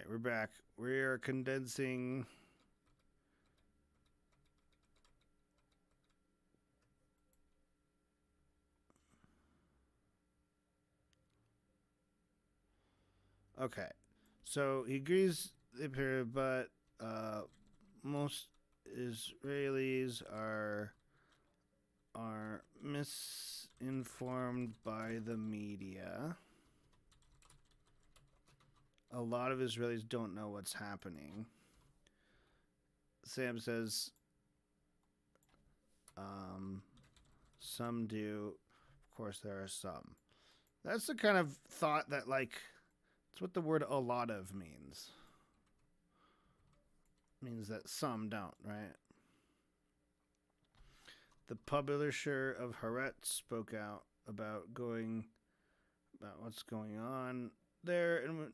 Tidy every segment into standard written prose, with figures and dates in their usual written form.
Alright, we're back. We are condensing. Okay. So he agrees, but most Israelis are misinformed by the media. A lot of Israelis don't know what's happening. Sam says, some do. Of course, there are some. That's the kind of thought that, like, it's what the word "a lot of" means. It means that some don't, right? The publisher of Haaretz spoke out about what's going on there and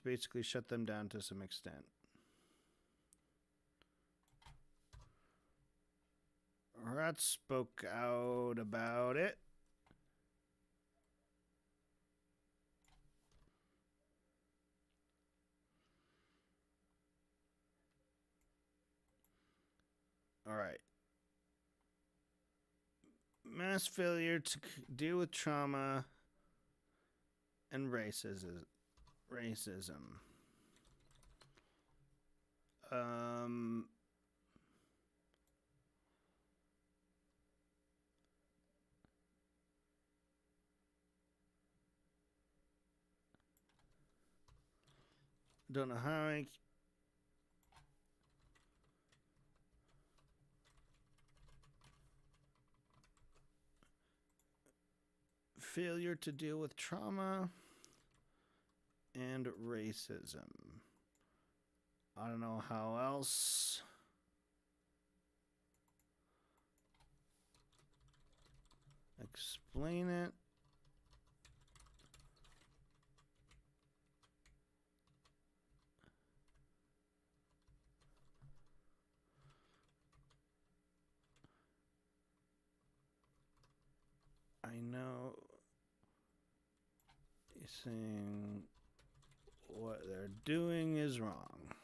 basically shut them down to some extent. Haaretz spoke out about it. All right. Mass failure to deal with trauma and racism. Don't know how I. Failure to deal with trauma and racism. I don't know how else. Explain it. I know you're saying what they're doing is wrong.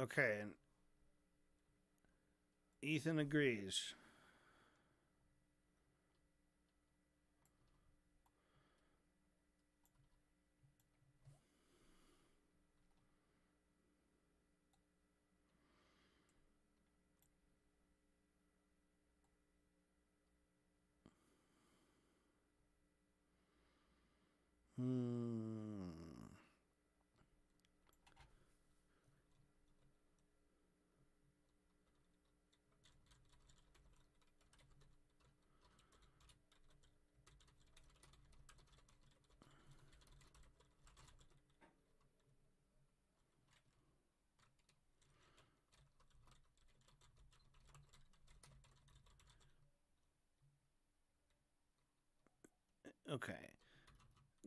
Okay, and Ethan agrees. Okay.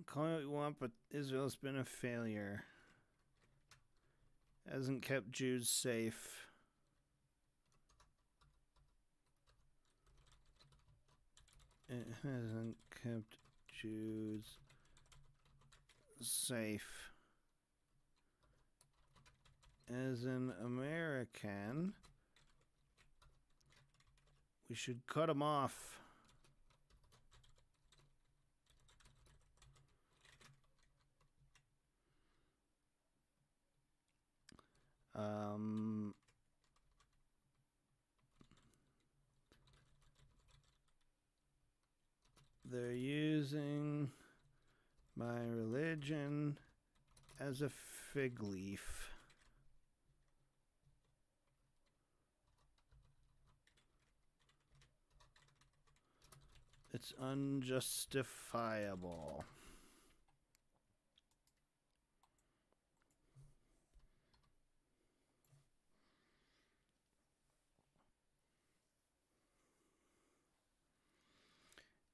Call it what you want, but Israel's been a failure. Hasn't kept Jews safe. It hasn't kept Jews safe. As an American, we should cut them off. They're using my religion as a fig leaf. It's unjustifiable.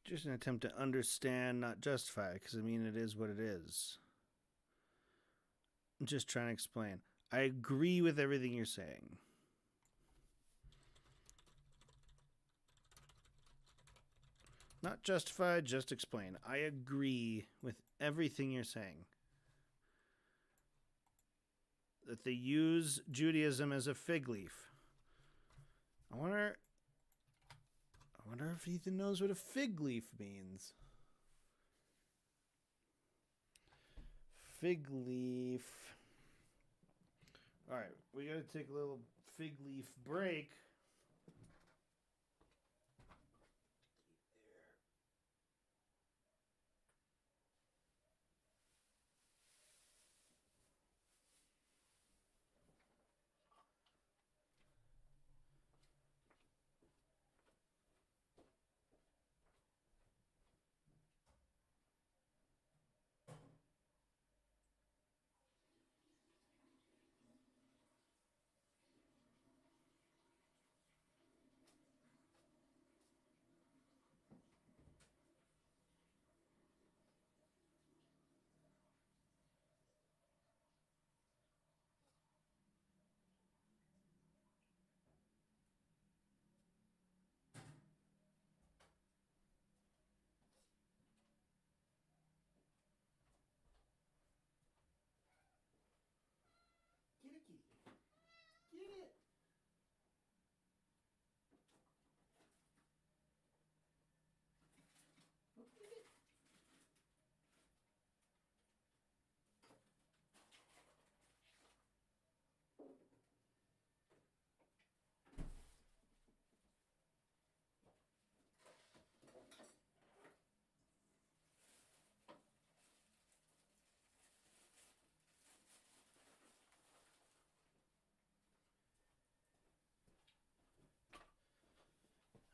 Just an attempt to understand, not justify, because I mean, it is what it is. I'm just trying to explain. I agree with everything you're saying. Not justify, just explain. I agree with everything you're saying. That they use Judaism as a fig leaf. I wonder if Ethan knows what a fig leaf means. Fig leaf. All right, we got to take a little fig leaf break.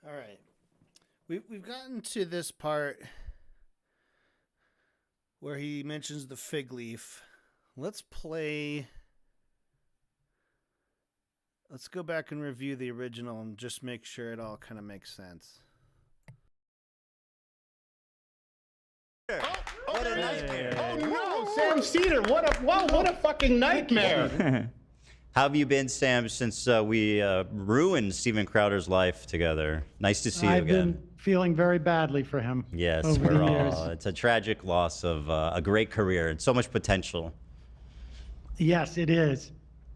All right. We've gotten to this part where he mentions the fig leaf. Let's go back and review the original and just make sure it all kind of makes sense. What a nightmare. Oh no, Sam Cedar, what a fucking nightmare. How have you been, Sam, since we ruined Steven Crowder's life together? Nice to see you again. I've been feeling very badly for him. Yes, over the years. It's a tragic loss of a great career and so much potential. Yes, it is.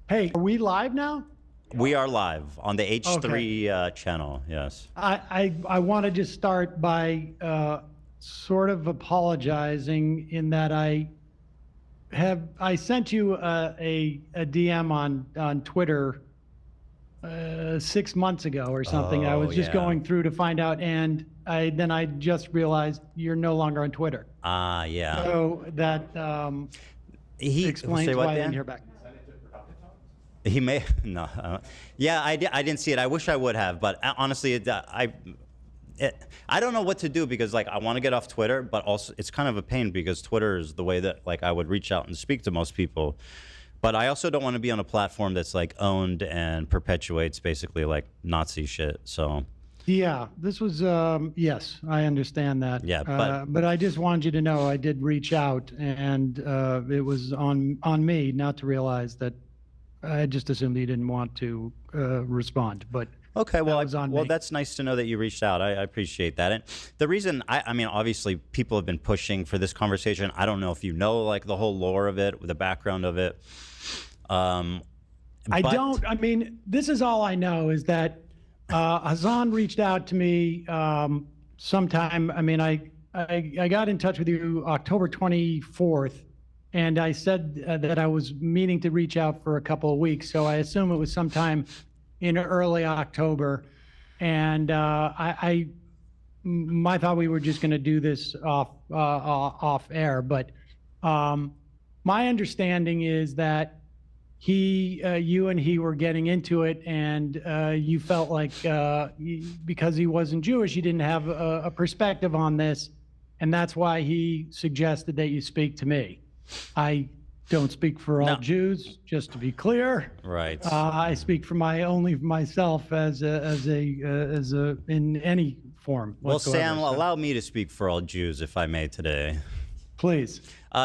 Hey, are we live now? We are live on the H3 channel, yes. I want to just start by sort of apologizing in that I sent you a DM on Twitter 6 months ago or something. I was just going through to find out, and then I just realized you're no longer on Twitter. Yeah. So that explains why I didn't hear back. He may yeah, I didn't see it. I wish I would have, but honestly, I don't know what to do because like I want to get off Twitter, but also it's kind of a pain because Twitter is the way that like I would reach out and speak to most people. But I also don't want to be on a platform that's like owned and perpetuates basically like Nazi shit. So yeah, this was yes, I understand that. Yeah, but I just wanted you to know I did reach out, and it was on me not to realize that. I just assumed you didn't want to respond, but okay, well, me. That's nice to know that you reached out. I appreciate that. And the reason, I mean, obviously, people have been pushing for this conversation. I don't know if you know, like, the whole lore of it, the background of it. I mean, this is all I know is that Hassan reached out to me sometime. I mean, I got in touch with you October 24th. And I said that I was meaning to reach out for a couple of weeks. So I assume it was sometime in early October. And my thought we were just going to do this off air. But my understanding is that you and he were getting into it, and you felt like because he wasn't Jewish, you didn't have a perspective on this. And that's why he suggested that you speak to me. I don't speak for all Jews, just to be clear. Right. I speak for only for myself as a in any form. Well, whatsoever. Sam, allow me to speak for all Jews, if I may, today. Please.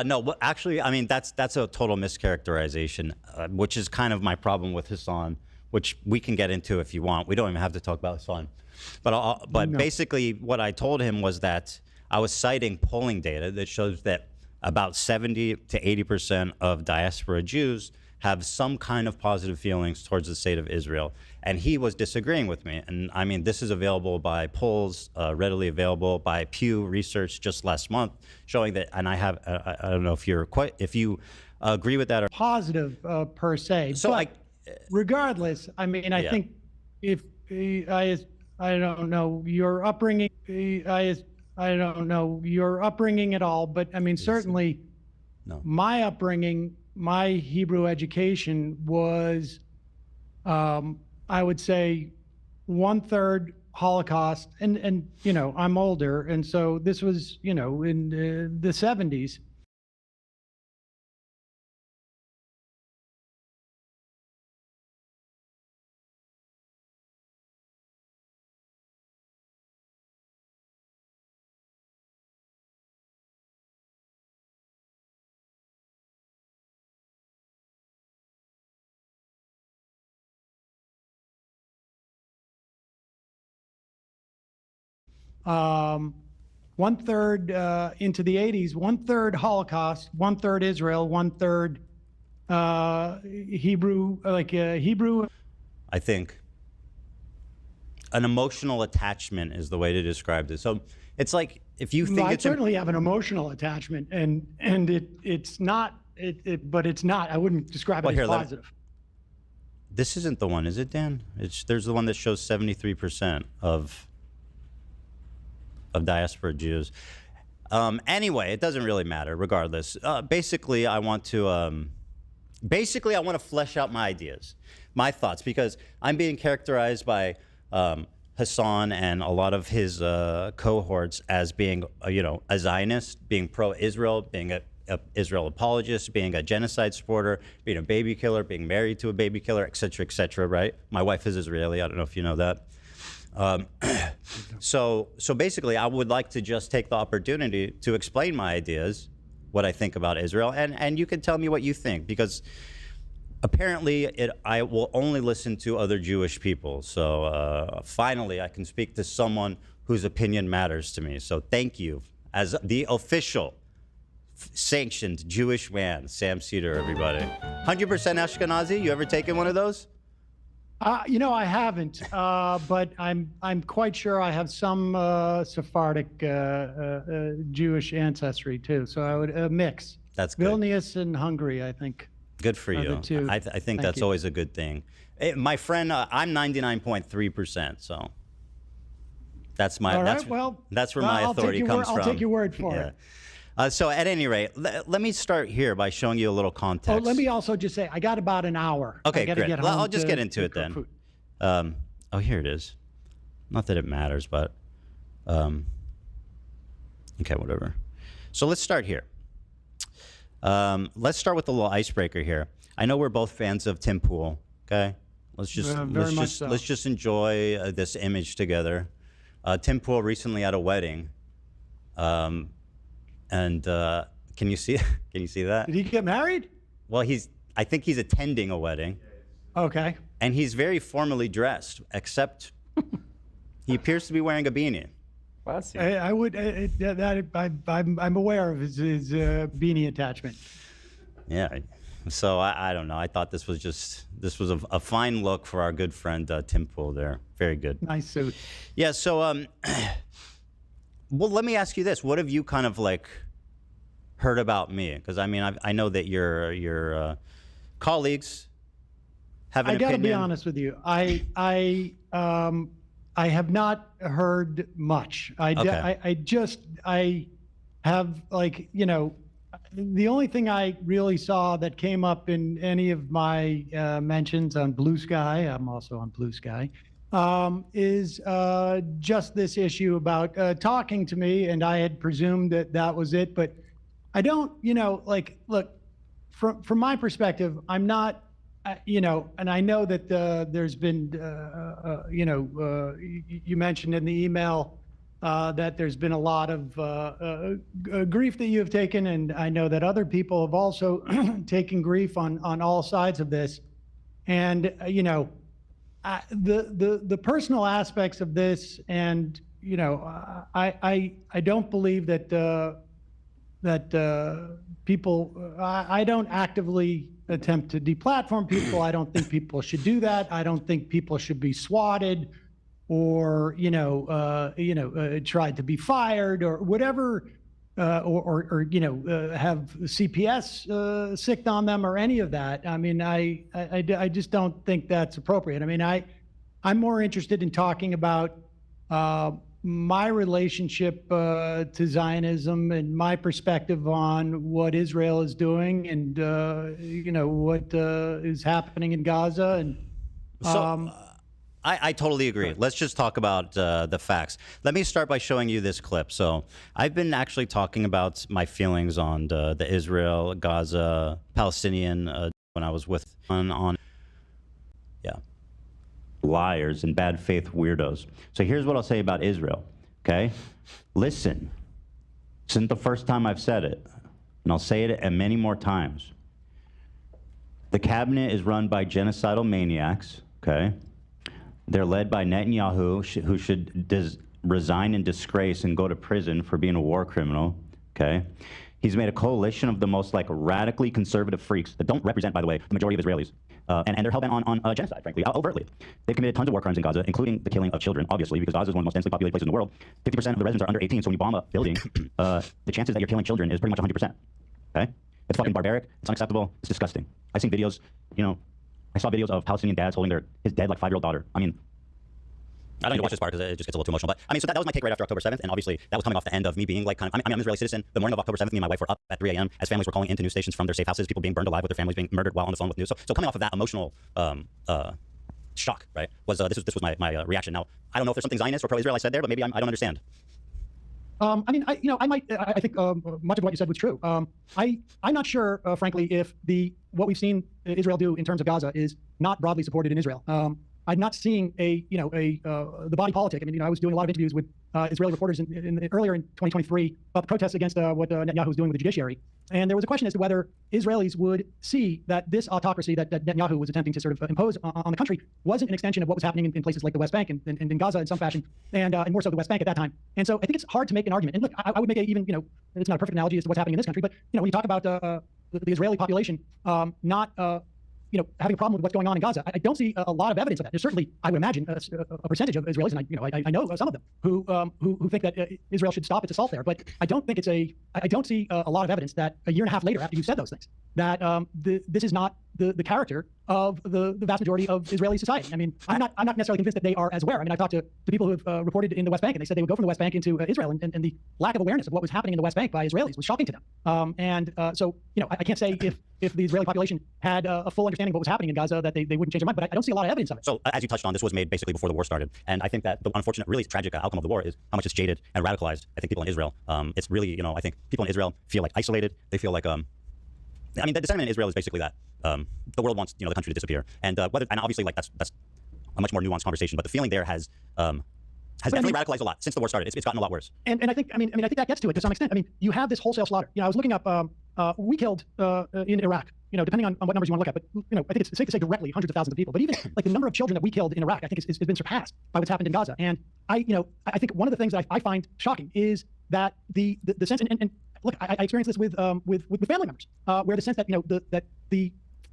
No, actually, I mean that's a total mischaracterization, which is kind of my problem with Hassan, which we can get into if you want. We don't even have to talk about Hassan. But No. basically, what I told him was that I was citing polling data that shows that about 70 to 80% of diaspora Jews have some kind of positive feelings towards the state of Israel. And he was disagreeing with me. And I mean, this is available by polls, readily available by Pew Research just last month, showing that. And I don't know if you agree with that or Positive per se. so. But regardless, I mean, I Yeah. think if I don't know your upbringing, I don't know your upbringing at all, but I mean, certainly No. my upbringing, my Hebrew education was, I would say, 1/3 Holocaust, and you know, I'm older, and so this was, you know, in the 70s. Um, 1/3 into the 80s, 1/3 Holocaust, 1/3 Israel, 1/3 Hebrew, Hebrew. I think an emotional attachment is the way to describe this. So it's like if you think I it's certainly have an emotional attachment, and it's not, but it's not. I wouldn't describe Well, it here, as let me- positive. this isn't the one, is it, Dan? There's the one that shows 73% of diaspora Jews. Anyway, it doesn't really matter. Regardless, basically, I want to flesh out my ideas, my thoughts, because I'm being characterized by Hassan and a lot of his cohorts as being, a Zionist, being pro-Israel, being a Israel apologist, being a genocide supporter, being a baby killer, being married to a baby killer, et cetera, right? My wife is Israeli. I don't know if you know that. So basically, I would like to just take the opportunity to explain my ideas, what I think about Israel, and you can tell me what you think, because apparently I will only listen to other Jewish people. So finally, I can speak to someone whose opinion matters to me. So thank you, as the official sanctioned Jewish man, Sam Cedar, everybody. 100% Ashkenazi. You ever taken one of those? You know, I haven't, but I'm quite sure I have some Sephardic Jewish ancestry too. So I would mix. That's good. Vilnius and Hungary, I think. Good for Are you. the two. I think Thank that's you. always a good thing. My friend, I'm 99.3%. So that's my. All that's right. Well, that's where my I'll take authority your comes word- from. I'll take your word for Yeah. it. So at any rate, let me start here by showing you a little Oh, context. let me also just say, I got about an hour. Okay, I gotta great. get Well, home I'll just to- get into to it cook then. food. Oh, here it is. Not that it matters, but okay, whatever. So let's start here. Let's start with a little icebreaker here. I know we're both fans of Tim Pool. Okay, let's very much so. let's just enjoy this image together. Tim Pool recently at a wedding, and can you see can you see that? Did he get married? Well, I think he's attending a wedding. Okay. And he's very formally dressed, except he appears to be wearing a beanie. Classy. I would. I'm aware of his beanie attachment. Yeah. So I don't know. I thought this was a fine look for our good friend Tim Pool there. Very good. Nice suit. Yeah. So well, let me ask you this: what have you kind of like heard about me? Because I mean, I know that your colleagues have an I got to be opinion. honest with you. I have not heard much. Okay. I have, like, you know, the only thing I really saw that came up in any of my mentions on Blue Sky, I'm also on Blue Sky, is just this issue about talking to me, and I had presumed that that was it. But I don't, you know, like, look, from my perspective, I'm not, you know, and I know that there's been, you know, you mentioned in the email that there's been a lot of grief that you have taken, and I know that other people have also taken grief on all sides of this. And, you know, The personal aspects of this, and I don't believe that people. I don't actively attempt to deplatform people. I don't think people should do that. I don't think people should be swatted, or tried to be fired, or whatever. Or have CPS sicked on them, or any of that. I mean, I just don't think that's appropriate. I mean, I'm more interested in talking about my relationship to Zionism and my perspective on what Israel is doing, and what is happening in Gaza. And I totally agree. Let's just talk about the facts. Let me start by showing you this clip. So I've been actually talking about my feelings on the Israel, Gaza, Palestinian when I was with on liars and bad faith weirdos. So here's what I'll say about Israel, okay? Listen, this isn't the first time I've said it, and I'll say it and many more times. The cabinet is run by genocidal maniacs, okay? They're led by Netanyahu, who should resign in disgrace and go to prison for being a war criminal, okay? He's made a coalition of the most radically conservative freaks that don't represent, by the way, the majority of Israelis. And they're hell-bent on genocide, frankly, overtly. They've committed tons of war crimes in Gaza, including the killing of children, obviously, because Gaza is one of the most densely populated places in the world. 50% of the residents are under 18, so when you bomb a building, the chances that you're killing children is pretty much 100%, okay? It's fucking barbaric, it's unacceptable, it's disgusting. I've seen videos, I saw videos of Palestinian dads holding his dead 5-year-old daughter. I mean, I don't need to watch this part because it just gets a little too emotional. But I mean, so that was my take right after October 7th, and obviously that was coming off the end of me being I'm an Israeli citizen. The morning of October 7th, me and my wife were up at 3 a.m. as families were calling into news stations from their safe houses, people being burned alive with their families being murdered while on the phone with news. So coming off of that emotional shock, right, was this was my reaction. Now I don't know if there's something Zionist or pro-Israel I said there, but maybe I don't understand. I mean, I think much of what you said was true. I'm not sure, frankly, if what we've seen Israel do in terms of Gaza is not broadly supported in Israel. I'm not seeing the body politic. I mean, I was doing a lot of interviews with Israeli reporters earlier in 2023 about the protests against what Netanyahu was doing with the judiciary. And there was a question as to whether Israelis would see that this autocracy that Netanyahu was attempting to sort of impose on the country wasn't an extension of what was happening in places like the West Bank and in Gaza in some fashion, and more so the West Bank at that time. And so I think it's hard to make an argument. And look, I would make it's not a perfect analogy as to what's happening in this country, but when you talk about the Israeli population not having a problem with what's going on in Gaza, I don't see a lot of evidence of that. There's certainly, I would imagine, a percentage of Israelis, and I know some of them who think that Israel should stop its assault there. But I don't think I don't see a lot of evidence that a year and a half later, after you said those things, that this is not the character of the vast majority of Israeli society. I mean, I'm not necessarily convinced that they are as aware. I mean, I talked to people who have reported in the West Bank, and they said they would go from the West Bank into Israel, and the lack of awareness of what was happening in the West Bank by Israelis was shocking to them. So I can't say if the Israeli population had a full understanding of what was happening in Gaza, that they wouldn't change their mind, but I don't see a lot of evidence of it. So as you touched on, this was made basically before the war started, and I think that the unfortunate, really tragic outcome of the war is how much it's jaded and radicalized, I think, people in Israel. It's really, I think people in Israel feel isolated. They feel I mean, the sentiment in Israel is basically that the world wants the country to disappear, and obviously that's a much more nuanced conversation. But the feeling there has definitely radicalized a lot since the war started. It's gotten a lot worse. And I think I think that gets to it to some extent. I mean, you have this wholesale slaughter. I was looking up we killed in Iraq. Depending on what numbers you want to look at, but I think it's safe to say directly hundreds of thousands of people. But even the number of children that we killed in Iraq, I think has been surpassed by what's happened in Gaza. And I think one of the things that I find shocking is that the sense and look, I experienced this with family members, where the sense that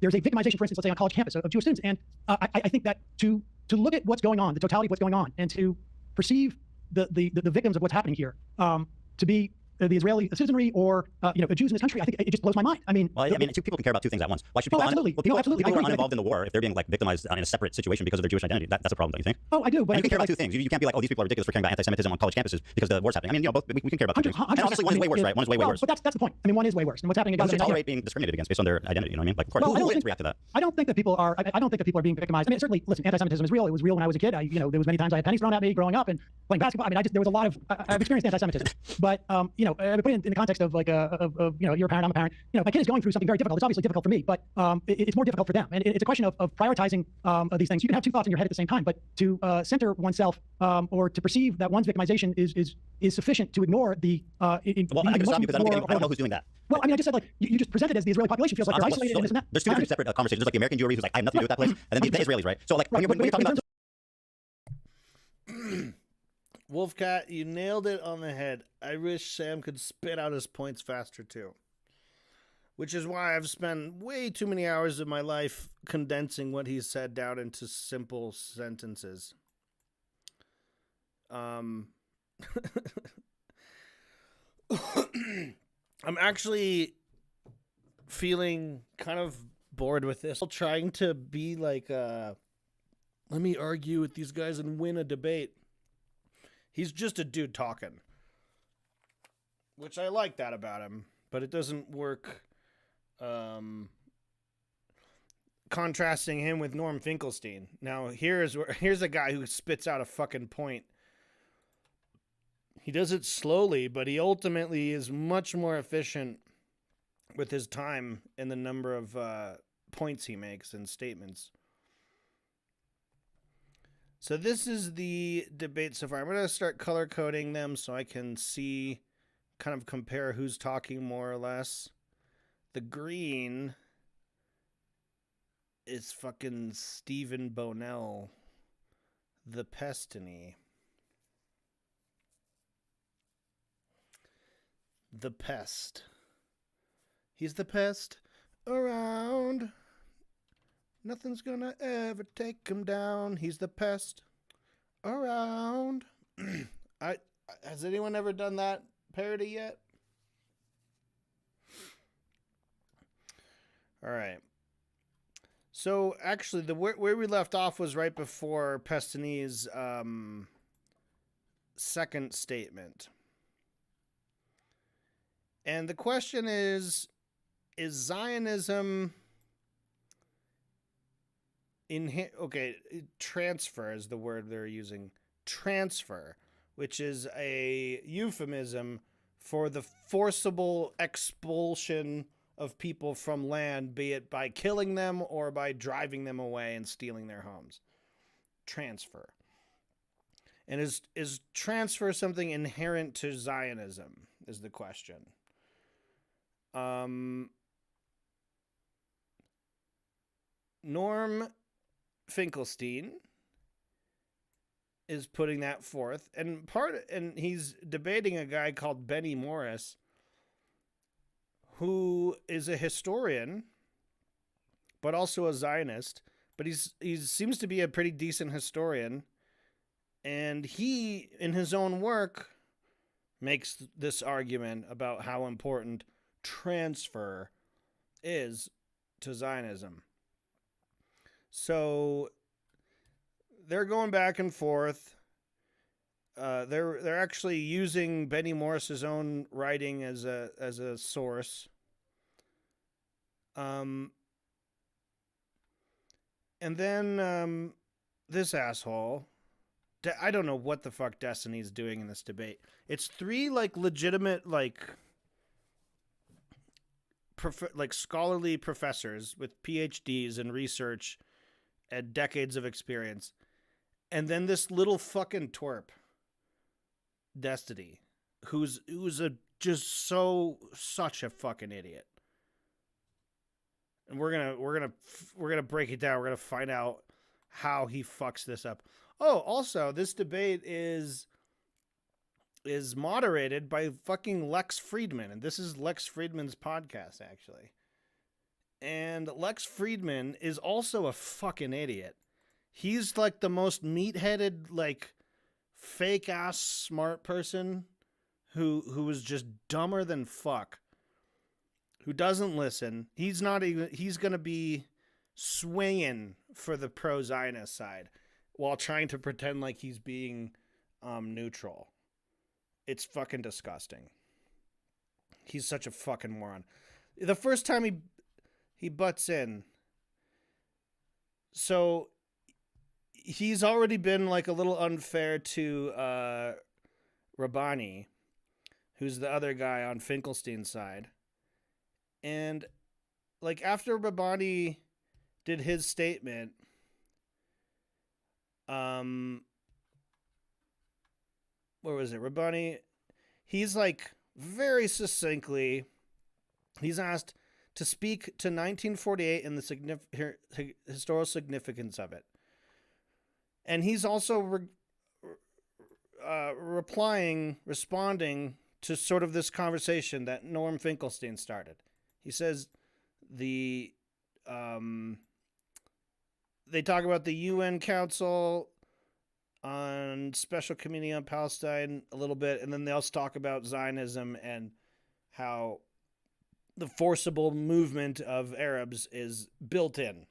there's a victimization, for instance, let's say on college campus of Jewish students, and I think that to look at what's going on, the totality of what's going on, and to perceive the victims of what's happening here to be the Israeli citizenry or Jews in this country, I think it just blows my mind. I mean, two people can care about two things at once. Why should people? Absolutely. Absolutely. People who are uninvolved in the war, if they're being victimized in a separate situation because of their Jewish identity, that's a problem, don't you think? Oh, I do. But you can care about two things. You can't be like, oh, these people are ridiculous for caring about anti-Semitism on college campuses because the war's happening. I mean, both we can care about two things. And obviously, one is way worse, right? One is way worse. But that's the point. I mean, one is way worse. And what's happening in Gaza? You should tolerate being discriminated against based on their identity. You know what I mean? Of course, who react to that? I don't think that people are. I don't think that people are being victimized. I mean, certainly, listen, anti-Semitism is real. It was real when I was a kid. There was many times I had pennies thrown at me growing up and playing basketball. I mean, there was a lot of. I've experienced anti-Semitism, but I put it in the context of you're a parent, I'm a parent. My kid is going through something very difficult. It's obviously difficult for me, but it's more difficult for them. And it's a question of prioritizing these things. You can have two thoughts in your head at the same time, but to center oneself or to perceive that one's victimization is sufficient to ignore the. Well, I can stop you because I don't know who's doing that. Well, I mean, I just said, like, you just presented as the Israeli population feels like they're isolated and this and that. There's two different separate conversations. There's like the American Jewry who's like, I have nothing to do with that place, and then the Israelis, right? So like when you're talking about Wolfcat, you nailed it on the head. I wish Sam could spit out his points faster too. Which is why I've spent way too many hours of my life condensing what he said down into simple sentences. I'm actually feeling kind of bored with this. Trying to be like, let me argue with these guys and win a debate. He's just a dude talking. Which I like that about him, but it doesn't work. Contrasting him with Norm Finkelstein. Now, here's a guy who spits out a fucking point. He does it slowly, but he ultimately is much more efficient with his time and the number of points he makes and statements. So this is the debate so far. I'm going to start color coding them so I can see, kind of compare who's talking more or less. The green is fucking Stephen Bonell, the Pestiny. The pest. He's the pest around. Nothing's gonna ever take him down. He's the pest around. Has anyone ever done that parody yet? All right. So actually, where we left off was right before Pestiny's second statement. And the question is Zionism transfer is the word they're using. Transfer, which is a euphemism for the forcible expulsion of people from land, be it by killing them or by driving them away and stealing their homes. Transfer. And is transfer something inherent to Zionism, is the question. Norm Finkelstein is putting that forth, and he's debating a guy called Benny Morris, who is a historian, but also a Zionist. But he seems to be a pretty decent historian, and he, in his own work, makes this argument about how important transfer is to Zionism. So they're going back and forth. They're actually using Benny Morris's own writing as a source. And then this asshole, I don't know what the fuck Destiny's doing in this debate. It's three like legitimate like scholarly professors with PhDs in research and decades of experience, and then this little fucking twerp, Destiny, who's such a fucking idiot. And we're gonna break it down. We're gonna find out how he fucks this up. Oh, also, this debate is moderated by fucking Lex Friedman, and this is Lex Friedman's podcast, actually. And Lex Friedman is also a fucking idiot. He's like the most meat-headed, like, fake-ass smart person who was just dumber than fuck, who doesn't listen. He's going to be swinging for the pro-Zionist side while trying to pretend like he's being neutral. It's fucking disgusting. He's such a fucking moron. The first time he butts in, so he's already been like a little unfair to Rabbani, who's the other guy on Finkelstein's side. And like after Rabbani did his statement, where was it? Rabbani, he's like very succinctly He's asked to speak to 1948 and the historical significance of it. And he's also responding to sort of this conversation that Norm Finkelstein started. He says they talk about the UN Council on Special Committee on Palestine a little bit, and then they also talk about Zionism and how the forcible movement of Arabs is built in.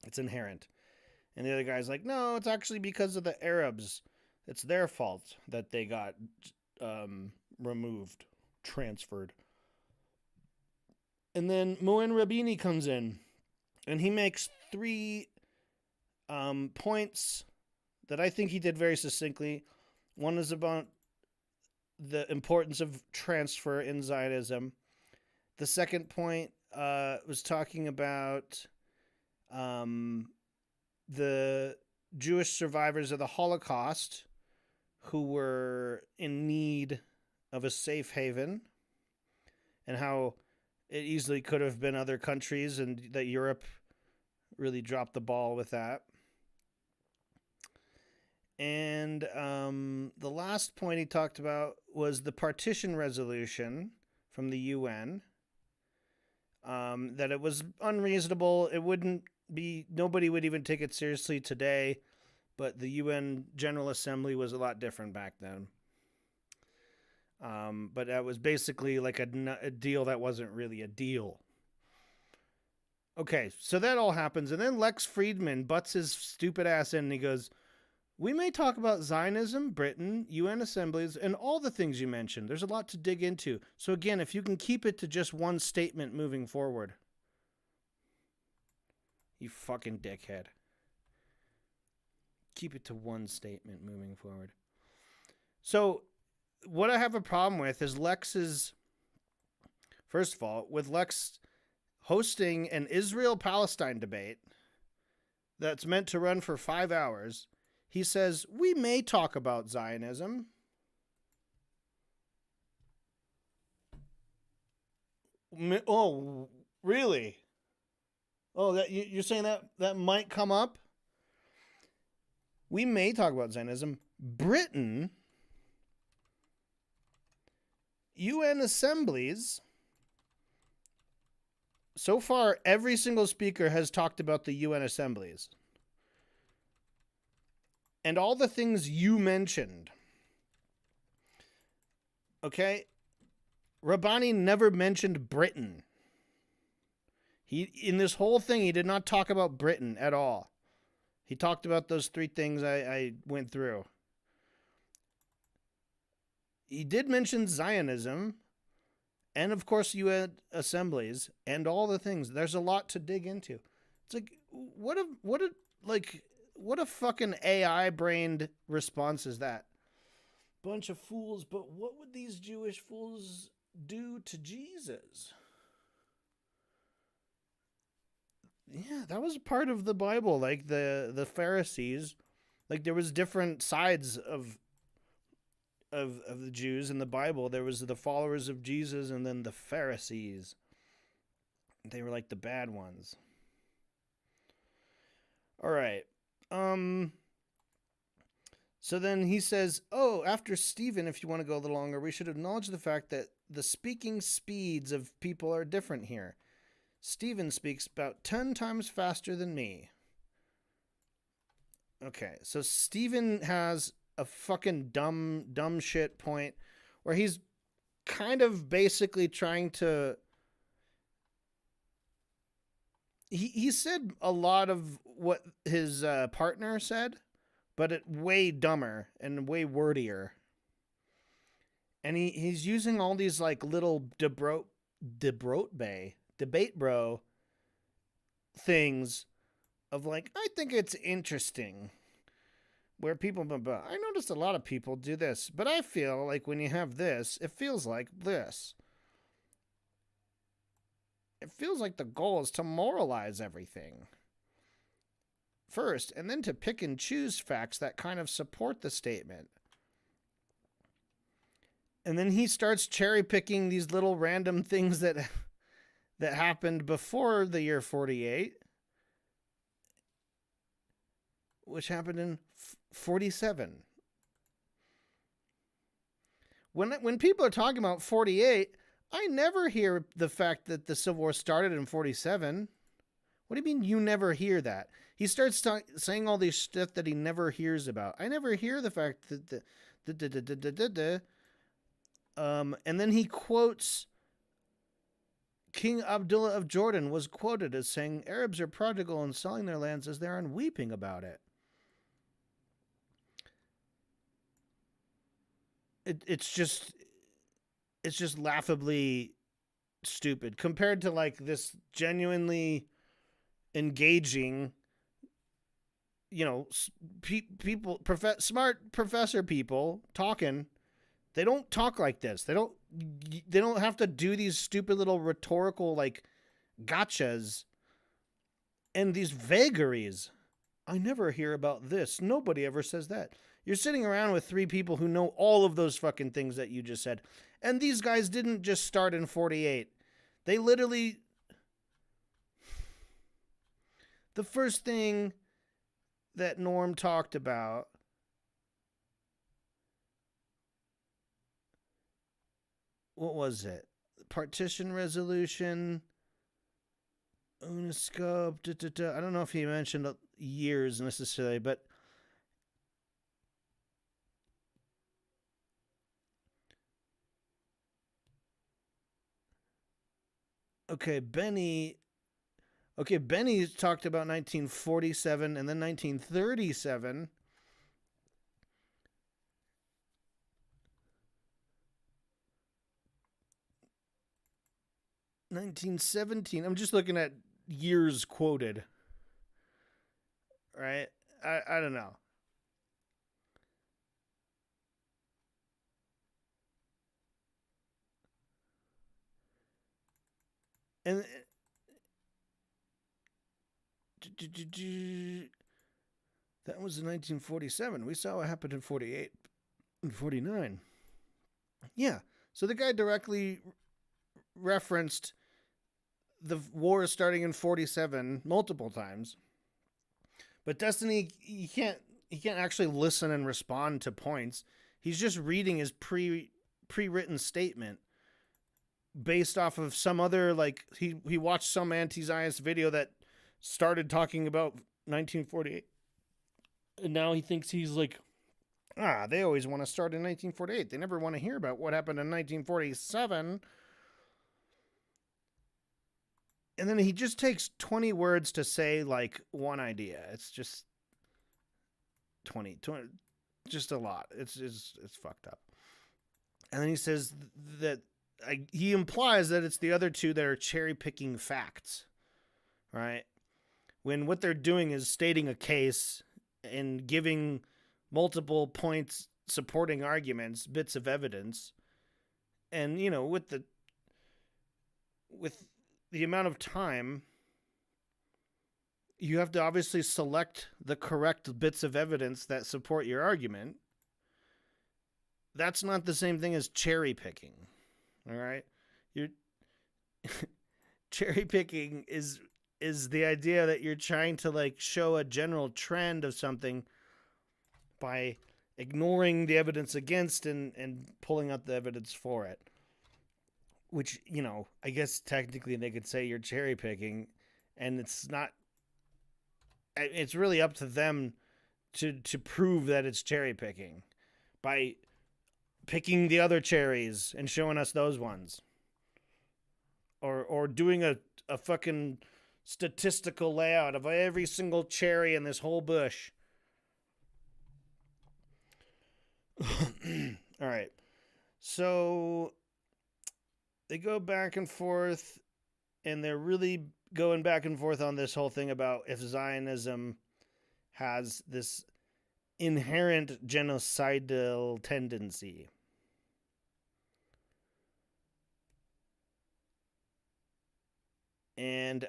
It's inherent. And the other guy's like, no, it's actually because of the Arabs. It's their fault that they got removed, transferred. And then Moen Rabini comes in, and he makes 3 points that I think he did very succinctly. One is about the importance of transfer in Zionism. The second point was talking about the Jewish survivors of the Holocaust who were in need of a safe haven, and how it easily could have been other countries, and that Europe really dropped the ball with that. And the last point he talked about was the partition resolution from the UN, that it was unreasonable. It wouldn't be, nobody would even take it seriously today, but the UN General Assembly was a lot different back then. But that was basically like a deal that wasn't really a deal. Okay, so that all happens, and then Lex Friedman butts his stupid ass in, and he goes, we may talk about Zionism, Britain, UN assemblies, and all the things you mentioned. There's a lot to dig into. So again, if you can keep it to just one statement moving forward. You fucking dickhead. Keep it to one statement moving forward. So what I have a problem with is Lex's, first of all, with Lex hosting an Israel-Palestine debate that's meant to run for 5 hours. He says, we may talk about Zionism. Oh, really? Oh, that you're saying that might come up? We may talk about Zionism. Britain, UN assemblies. So far, every single speaker has talked about the UN assemblies. And all the things you mentioned. Okay? Rabbani never mentioned Britain. In this whole thing, he did not talk about Britain at all. He talked about those 3 things I went through. He did mention Zionism, and of course UN assemblies, and all the things. There's a lot to dig into. It's like, what a fucking AI-brained response is that? Bunch of fools, but what would these Jewish fools do to Jesus? Yeah, that was part of the Bible. Like the Pharisees, like there was different sides of the Jews in the Bible. There was the followers of Jesus, and then the Pharisees. They were like the bad ones. All right. So then he says, after Stephen, if you want to go a little longer, we should acknowledge the fact that the speaking speeds of people are different here. Stephen speaks about 10 times faster than me. Okay, so Stephen has a fucking dumb shit point where he's kind of basically trying to... He said a lot of what his partner said, but it way dumber and way wordier. And he's using all these like little debate bro things of like, I think it's interesting where people, I noticed a lot of people do this, but I feel like when you have this, it feels like this. It feels like the goal is to moralize everything first, and then to pick and choose facts that kind of support the statement. And then he starts cherry picking these little random things that that happened before the year 48, which happened in 47. When people are talking about 48, I never hear the fact that the Civil War started in 47. What do you mean you never hear that? He starts saying all this stuff that he never hears about. I never hear the fact that and then he quotes King Abdullah of Jordan was quoted as saying, Arabs are prodigal in selling their lands as they are and weeping about it. It's just laughably stupid compared to like this genuinely engaging, people, smart professor people talking. They don't talk like this. They don't have to do these stupid little rhetorical like gotchas and these vagaries. I never hear about this. Nobody ever says that. You're sitting around with three people who know all of those fucking things that you just said. And these guys didn't just start in 48. They literally... The first thing that Norm talked about what was it? Partition resolution, Uniscope, I don't know if he mentioned years necessarily, but Benny talked about 1947 and then 1937. $1917. I'm just looking at years quoted. Right? I don't know. And that was in 1947. We saw what happened in 48 and 49. Yeah. So the guy directly referenced the war starting in 47 multiple times. But Destiny, he can't actually listen and respond to points. He's just reading his pre-written statement based off of some other, like, he watched some anti-Zionist video that started talking about 1948. And now he thinks he's like, they always want to start in 1948. They never want to hear about what happened in 1947. And then he just takes 20 words to say, like, one idea. It's just 20 just a lot. It's fucked up. And then he says that he implies that it's the other two that are cherry-picking facts, right? When what they're doing is stating a case and giving multiple points, supporting arguments, bits of evidence. And, with the amount of time, you have to obviously select the correct bits of evidence that support your argument. That's not the same thing as cherry picking. All right? You're cherry picking is the idea that you're trying to like show a general trend of something by ignoring the evidence against and pulling out the evidence for it. Which, I guess technically they could say you're cherry picking, and it's not. It's really up to them to prove that it's cherry picking by picking the other cherries and showing us those ones, or doing a fucking statistical layout of every single cherry in this whole bush. All right, so they go back and forth, and they're really going back and forth on this whole thing about if Zionism has this inherent genocidal tendency. And,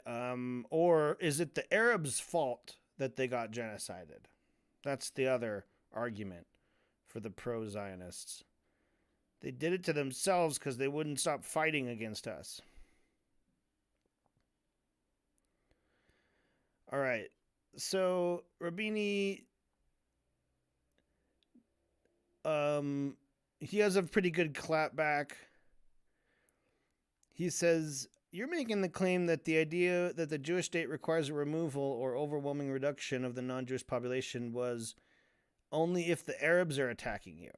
or is it the Arabs' fault that they got genocided? That's the other argument for the pro-Zionists. They did it to themselves because they wouldn't stop fighting against us. All right. So Rabini, he has a pretty good clapback. He says, "You're making the claim that the idea that the Jewish state requires a removal or overwhelming reduction of the non-Jewish population was only if the Arabs are attacking you.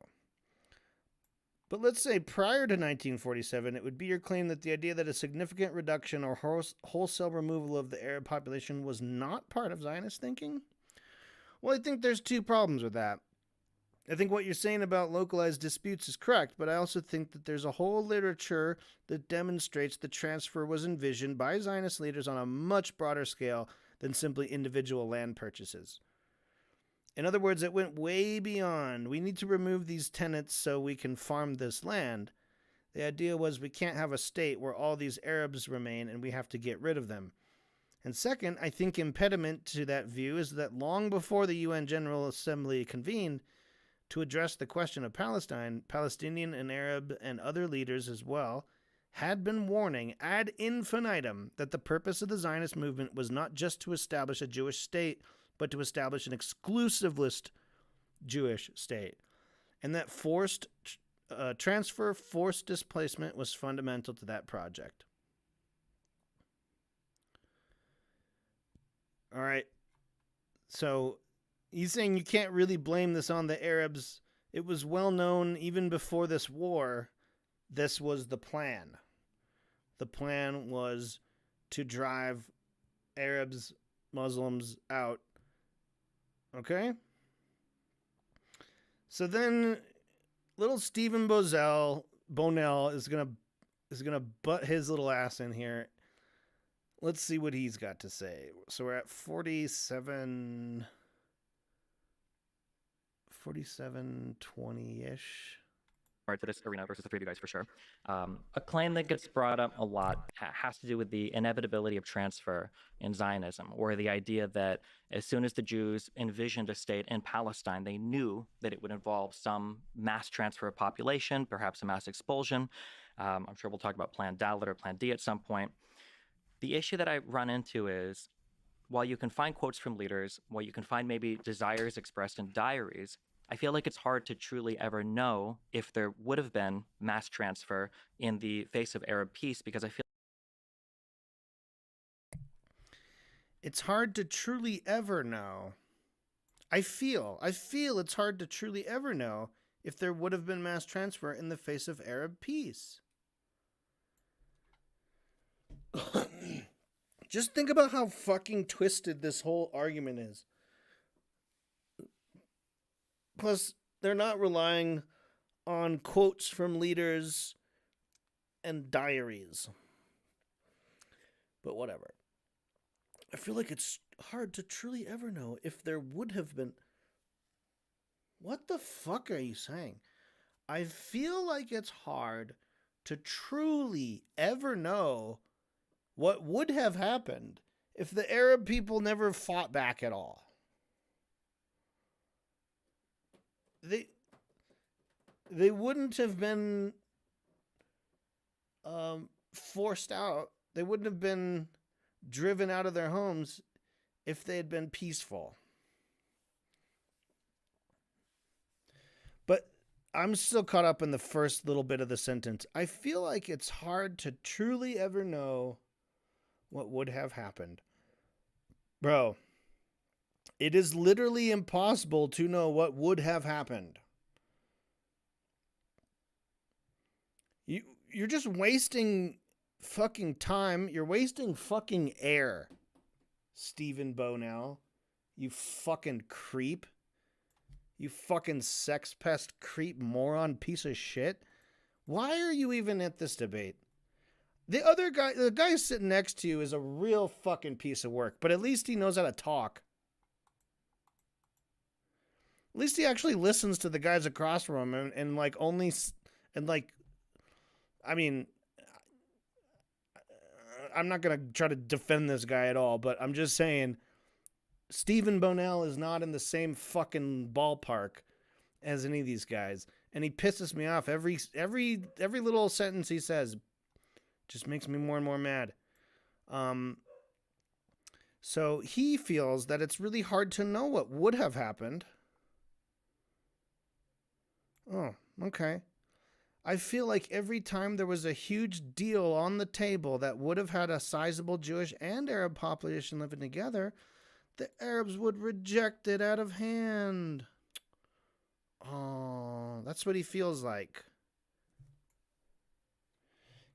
But let's say prior to 1947, it would be your claim that the idea that a significant reduction or wholesale removal of the Arab population was not part of Zionist thinking?" Well, I think there's two problems with that. I think what you're saying about localized disputes is correct, but I also think that there's a whole literature that demonstrates the transfer was envisioned by Zionist leaders on a much broader scale than simply individual land purchases. In other words, it went way beyond, we need to remove these tenants so we can farm this land. The idea was we can't have a state where all these Arabs remain and we have to get rid of them. And second, I think impediment to that view is that long before the UN General Assembly convened to address the question of Palestine, Palestinian and Arab and other leaders as well had been warning ad infinitum that the purpose of the Zionist movement was not just to establish a Jewish state, but to establish an exclusivist Jewish state, and that forced transfer, forced displacement was fundamental to that project. All right. So he's saying you can't really blame this on the Arabs. It was well known even before this war, this was the plan. The plan was to drive Arabs, Muslims out. Okay? So then little Stephen Bonell is gonna butt his little ass in here. Let's see what he's got to say. So we're at 47-20-ish. To this arena versus the three of you guys for sure. A claim that gets brought up a lot has to do with the inevitability of transfer in Zionism, or the idea that as soon as the Jews envisioned a state in Palestine, they knew that it would involve some mass transfer of population, perhaps a mass expulsion. I'm sure we'll talk about Plan Dalet or Plan D at some point. The issue that I run into is, while you can find quotes from leaders, while you can find maybe desires expressed in diaries, I feel like it's hard to truly ever know if there would have been mass transfer in the face of Arab peace, because I feel it's hard to truly ever know. I feel it's hard to truly ever know if there would have been mass transfer in the face of Arab peace. Just think about how fucking twisted this whole argument is. Plus, they're not relying on quotes from leaders and diaries. But whatever. I feel like it's hard to truly ever know if there would have been... What the fuck are you saying? I feel like it's hard to truly ever know what would have happened if the Arab people never fought back at all. They wouldn't have been forced out. They wouldn't have been driven out of their homes if they had been peaceful. But I'm still caught up in the first little bit of the sentence. I feel like it's hard to truly ever know what would have happened. Bro, it is literally impossible to know what would have happened. You're just wasting fucking time. You're wasting fucking air, Stephen Bonell. You fucking creep. You fucking sex pest creep moron piece of shit. Why are you even at this debate? The guy sitting next to you is a real fucking piece of work, but at least he knows how to talk. At least he actually listens to the guys across from him and like only, and like, I mean, I'm not going to try to defend this guy at all, but I'm just saying Stephen Bonell is not in the same fucking ballpark as any of these guys. And he pisses me off. Every little sentence he says just makes me more and more mad. So he feels that it's really hard to know what would have happened. Oh, okay. I feel like every time there was a huge deal on the table that would have had a sizable Jewish and Arab population living together, the Arabs would reject it out of hand. Oh, that's what he feels like.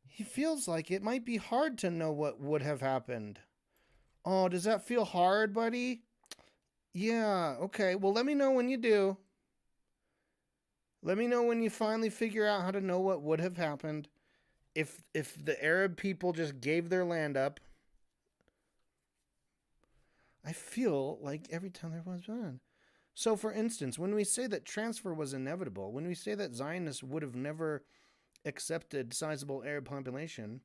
He feels like it might be hard to know what would have happened. Oh, does that feel hard, buddy? Yeah, okay. Well, let me know when you do. Let me know when you finally figure out how to know what would have happened if the Arab people just gave their land up. I feel like every time there was one. So, for instance, when we say that transfer was inevitable, when we say that Zionists would have never accepted sizable Arab population,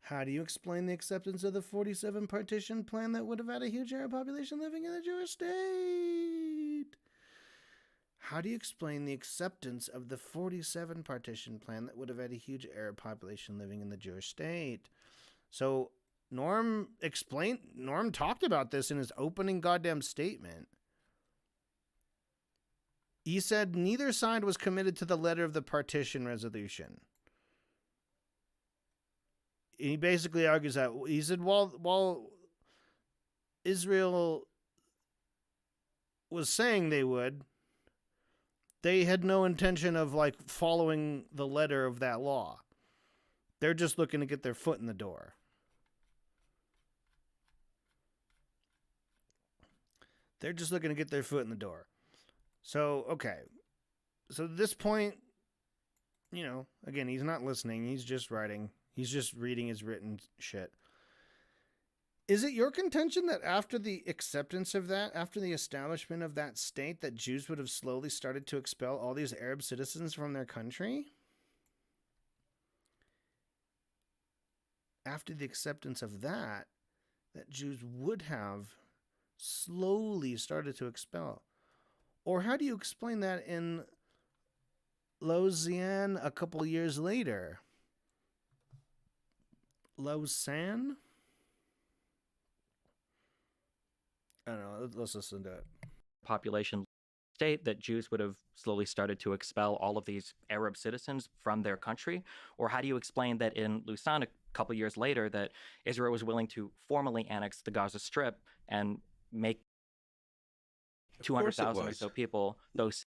how do you explain the acceptance of the 47 partition plan that would have had a huge Arab population living in a Jewish state? How do you explain the acceptance of the 47 partition plan that would have had a huge Arab population living in the Jewish state? So Norm talked about this in his opening goddamn statement. He said neither side was committed to the letter of the partition resolution. He basically argues that he said while Israel was saying they had no intention of like following the letter of that law. They're just looking to get their foot in the door. They're just looking to get their foot in the door. So, okay. So at this point, you know, again, he's not listening. He's just writing. He's just reading his written shit. Is it your contention that after the acceptance of that, after the establishment of that state, that Jews would have slowly started to expel all these Arab citizens from their country? After the acceptance of that Jews would have slowly started to expel. Or how do you explain that in Lausanne a couple years later? Lausanne? I don't know. Let's listen to it. Population state that Jews would have slowly started to expel all of these Arab citizens from their country? Or how do you explain that in Lausanne a couple years later that Israel was willing to formally annex the Gaza Strip and make 200,000 or so people those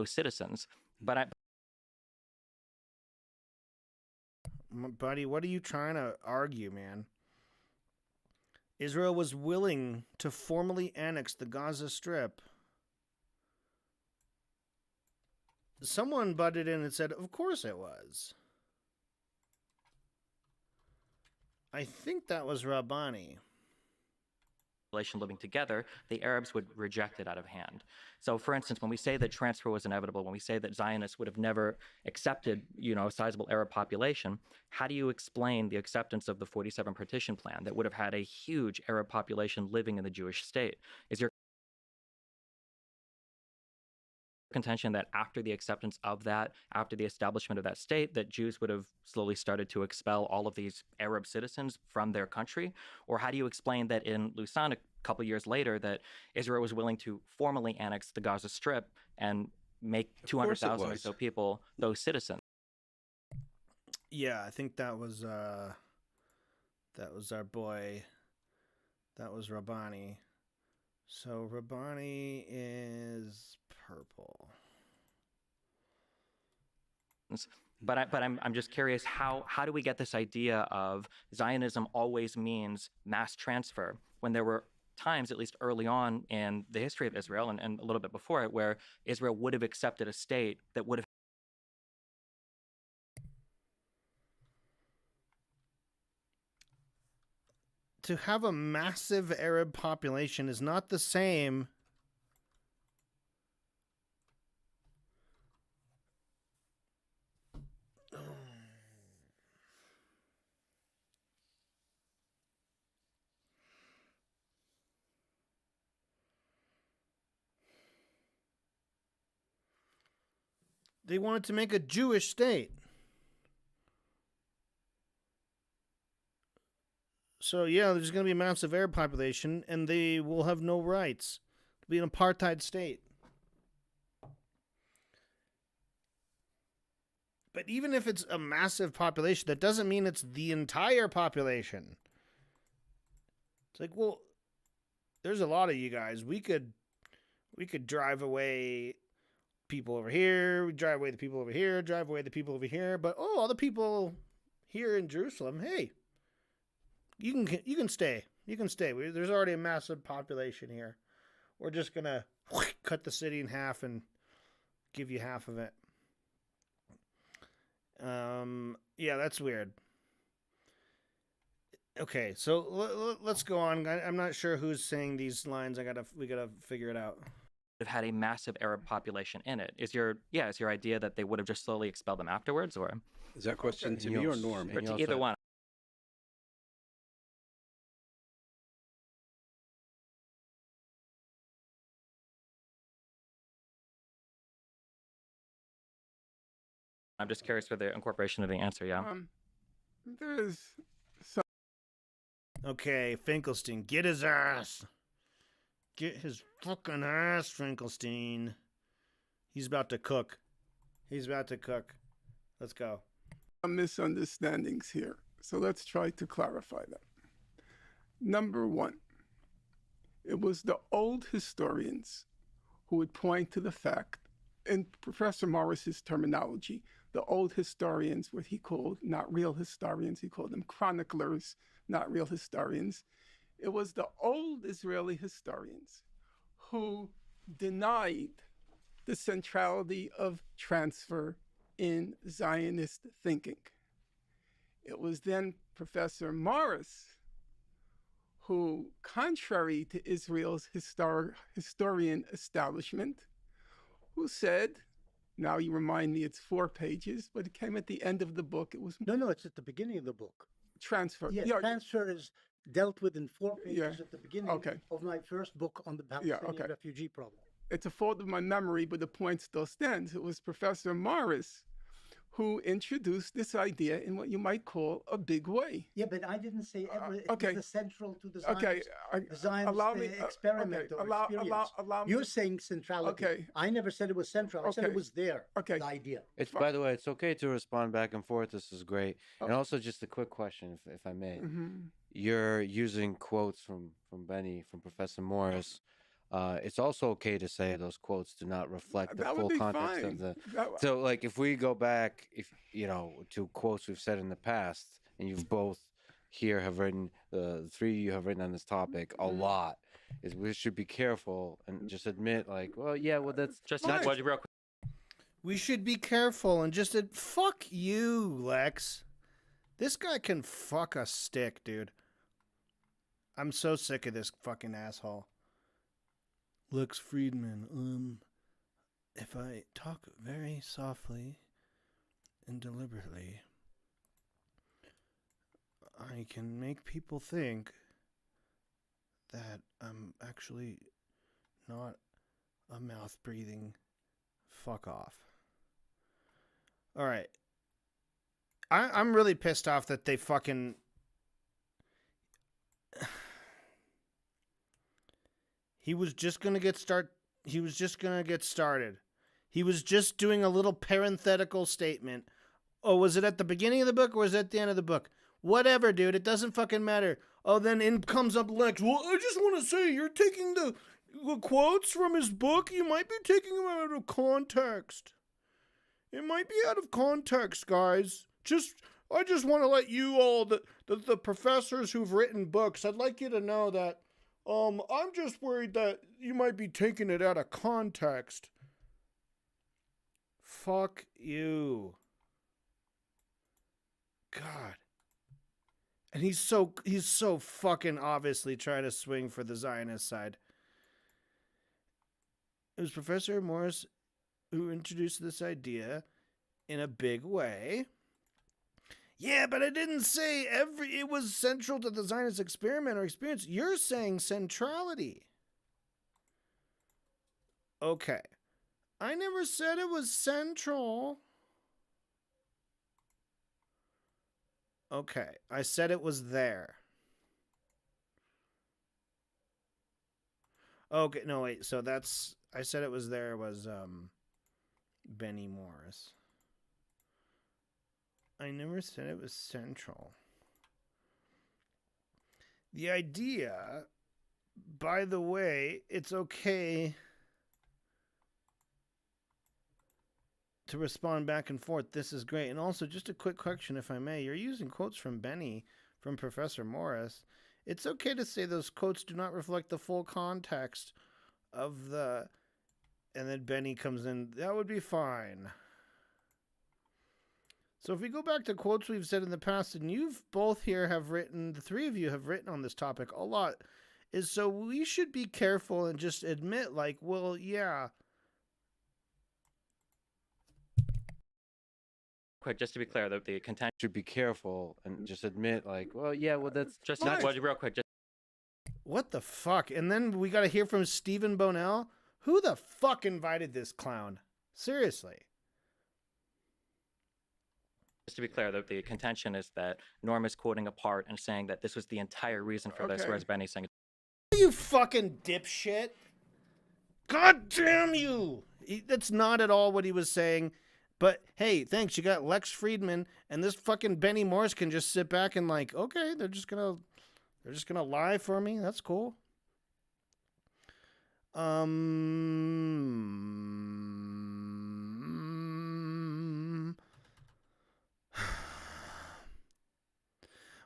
citizens? But buddy, what are you trying to argue, man? Israel was willing to formally annex the Gaza Strip. Someone butted in and said, of course it was. I think that was Rabbani. Living together, the Arabs would reject it out of hand. So, for instance, when we say that transfer was inevitable, when we say that Zionists would have never accepted, a sizable Arab population, how do you explain the acceptance of the 47 partition plan that would have had a huge Arab population living in the Jewish state? Is your contention that after the acceptance of that, after the establishment of that state, that Jews would have slowly started to expel all of these Arab citizens from their country? Or how do you explain that in Lausanne a couple years later that Israel was willing to formally annex the Gaza Strip and make 200,000 or so people those citizens? Yeah, I think that was our boy. That was Rabbani. So Rabbani is purple. But I'm just curious, how do we get this idea of Zionism always means mass transfer when there were times, at least early on in the history of Israel and a little bit before it, where Israel would have accepted a state that would have to have a massive Arab population is not the same They wanted to make a Jewish state. So yeah, there's going to be a massive Arab population, and they will have no rights. It'll be an apartheid state. But even if it's a massive population, that doesn't mean it's the entire population. It's like, well, there's a lot of you guys. We could drive away people over here, we drive away the people over here, drive away the people over here, but all the people here in Jerusalem, hey, you can stay. You can stay. There's already a massive population here. We're just gonna cut the city in half and give you half of it. Yeah, that's weird. Okay, so let's go on. I'm not sure who's saying these lines. We gotta figure it out. Have had a massive Arab population in it. Is your idea that they would have just slowly expelled them afterwards, or Is that question to me or Norm? or to either one? I'm just curious for the incorporation of the answer. Yeah. There's some Okay, Finkelstein, get his ass. Get his fucking ass, Finkelstein. He's about to cook. He's about to cook. Let's go. misunderstandings here, so let's try to clarify them. Number one, it was the old historians who would point to the fact, in Professor Morris's terminology, the old historians, what he called not real historians, he called them chroniclers, not real historians. It was the old Israeli historians who denied the centrality of transfer in Zionist thinking. It was then Professor Morris who, contrary to Israel's historian establishment, who said, now you remind me it's 4 pages, but it came at the end of the book. It was No, it's at the beginning of the book. transfer. Yeah, Yeah, transfer is dealt with in 4 pages Yeah. at the beginning Okay. of my first book on the Palestinian refugee problem. it's a fault of my memory, but the point still stands. It was Professor Morris who introduced this idea in what you might call a big way. Yeah, but I didn't say it okay. was central to the Okay, Zionist allow me, experiment or experience. allow me. You're saying centrality. Okay. I never said it was central. I said Okay. it was there, Okay. the idea. It's by the way, it's okay to respond back and forth. This is great. And Oh. also just a quick question, if I may. Mhm. You're using quotes from Benny, from Professor Morris. It's also okay to say those quotes do not reflect the That would full be context fine. of the. That- So, like, if we go back, to quotes we've said in the past, and you've both here have written, the three of you have written on this topic a lot, is we should be careful and just admit, like, well, yeah, well, that's Just Fine. real quick. We should be careful and just fuck you, Lex. This guy can fuck a stick, dude. I'm so sick of this fucking asshole. Lex Friedman, if I talk very softly and deliberately, I can make people think that I'm actually not a mouth-breathing fuck off. All right. I'm really pissed off that they fucking... He was just going to get started. He was just doing a little parenthetical statement. Oh, was it at the beginning of the book or was it at the end of the book? Whatever, dude. It doesn't fucking matter. Oh, then in comes up Lex. Well, I just want to say, you're taking the quotes from his book. You might be taking them out of context. It might be out of context, guys. I just want to let you all, the professors who've written books, I'd like you to know that I'm just worried that you might be taking it out of context. Fuck you. God. And he's so fucking obviously trying to swing for the Zionist side. It was Professor Morris who introduced this idea in a big way. Yeah, but I didn't say it was central to the Zionist experiment or experience. You're saying centrality. Okay. I never said it was central. Okay. I said it was there. Okay, no wait. So that's I said it was there was Benny Morris. I never said it was central. The idea, by the way, it's okay to respond back and forth. This is great. And also, just a quick correction, if I may. You're using quotes from Benny, from Professor Morris. It's okay to say those quotes do not reflect the full context of the... And then Benny comes in. That would be fine. So if we go back to quotes we've said in the past, and you've both here have written, the three of you have written on this topic a lot, is so we should be careful and just admit, like, well, yeah. Quick, just to be clear, the contention should be careful and just admit, like, well, yeah, well, that's just not real quick. Just What the fuck? And then we got to hear from Stephen Bonell. Who the fuck invited this clown? Seriously. Just to be clear, the contention is that Norm is quoting a part and saying that this was the entire reason for this, whereas Benny's saying, You fucking dipshit. God damn you. That's not at all what he was saying. But hey, thanks. You got Lex Friedman, and this fucking Benny Morris can just sit back and like, okay, they're just gonna lie for me. That's cool.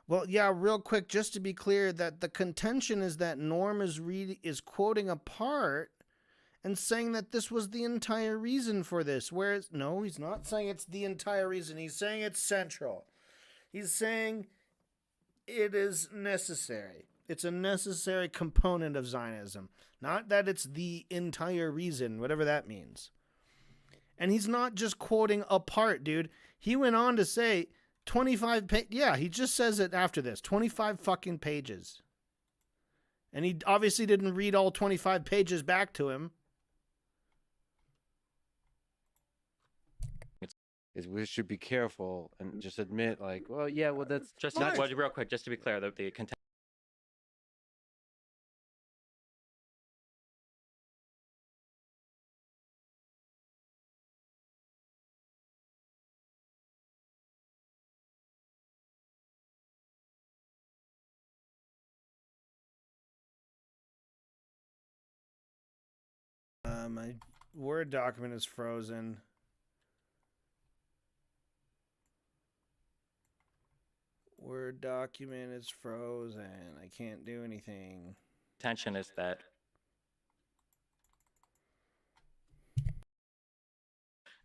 Well, yeah, real quick, just to be clear, that the contention is that Norm is quoting a part and saying that this was the entire reason for this. Whereas, no, he's not saying it's the entire reason. He's saying it's central. He's saying it is necessary. It's a necessary component of Zionism. Not that it's the entire reason, whatever that means. And he's not just quoting a part, dude. He went on to say 25 pages. Yeah, he just says it after this. 25 fucking pages. And he obviously didn't read all 25 pages back to him. is we should be careful and just admit, like, well, yeah, well, that's just not real quick, just to be clear, the contention. My Word document is frozen. Word document is frozen. I can't do anything. Tension is that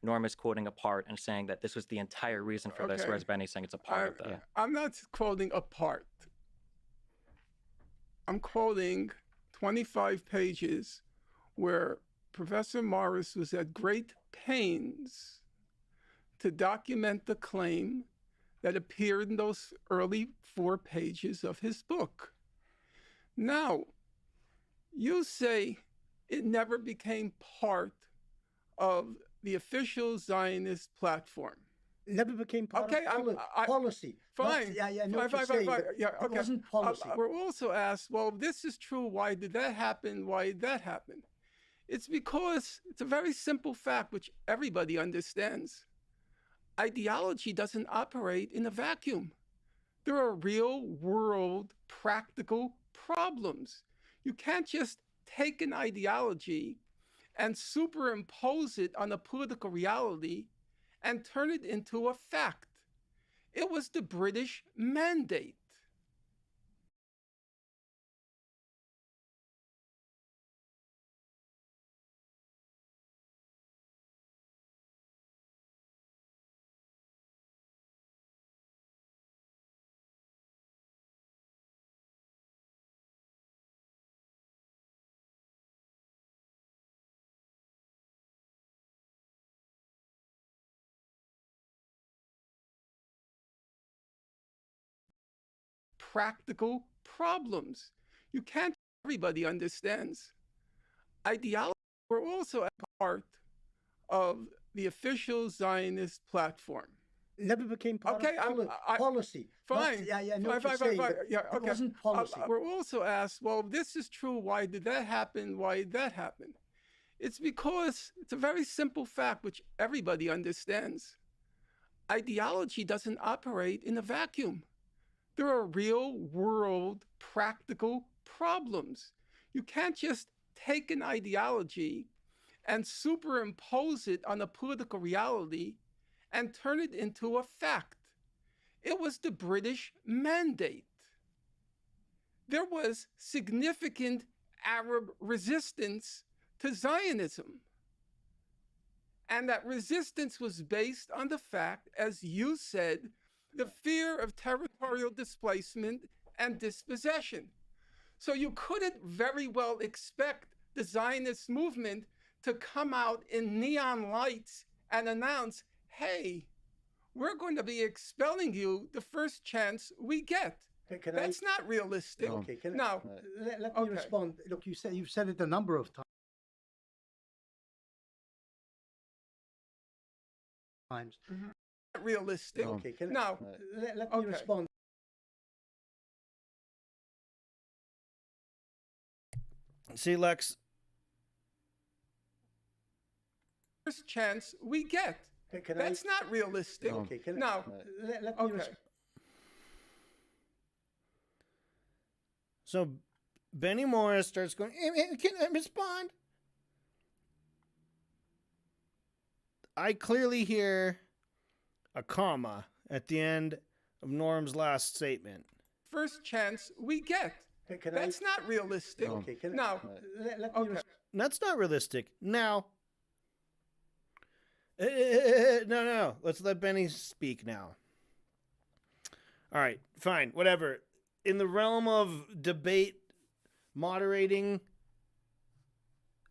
Norm is quoting a part and saying that this was the entire reason for this, whereas Benny's saying it's a part of the... I'm not quoting a part. I'm quoting 25 pages where Professor Morris was at great pains to document the claim that appeared in those early 4 pages of his book. Now, you say it never became part of the official Zionist platform. It never became part of policy. Fine. Fine. Yeah, okay. It wasn't policy. We're also asked, well, if this is true, why did that happen? Why did that happen? It's because it's a very simple fact, which everybody understands. Ideology doesn't operate in a vacuum. There are real world practical problems. You can't just take an ideology and superimpose it on a political reality and turn it into a fact. It was the British mandate. Practical problems. You can't, everybody understands. Ideology were also a part of the official Zionist platform. never became part Okay, of policy. Fine. Yeah, I know Fine, what you're fine, saying, fine. but Yeah, it okay. wasn't policy. We're also asked, well, if this is true, why did that happen? Why did that happen? It's because it's a very simple fact which everybody understands. Ideology doesn't operate in a vacuum. There are real world practical problems. You can't just take an ideology and superimpose it on a political reality and turn it into a fact. It was the British mandate. There was significant Arab resistance to Zionism. And that resistance was based on the fact, as you said, the fear of territorial displacement and dispossession. So you couldn't very well expect the Zionist movement to come out in neon lights and announce, hey, we're going to be expelling you the first chance we get. That's not realistic. Okay, now, let me respond. Look, you've said it a number of times. Not realistic. Okay, now, let me respond. See, Lex, first chance we get. That's not realistic. Okay, now, let me respond. So Benny Morris starts going, can I respond? I clearly hear a comma at the end of Norm's last statement. First chance we get. That's not realistic. Okay, now, let me respond. That's not realistic. Now, no. Let's let Benny speak now. All right, fine, whatever. In the realm of debate, moderating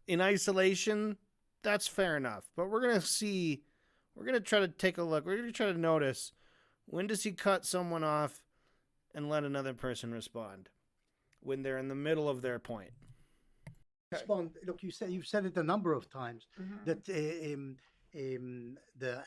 in isolation, that's fair enough. But we're going to try to take a look. We're going to try to notice, when does he cut someone off and let another person respond when they're in the middle of their point? Respond. Look, you've said it a number of times that the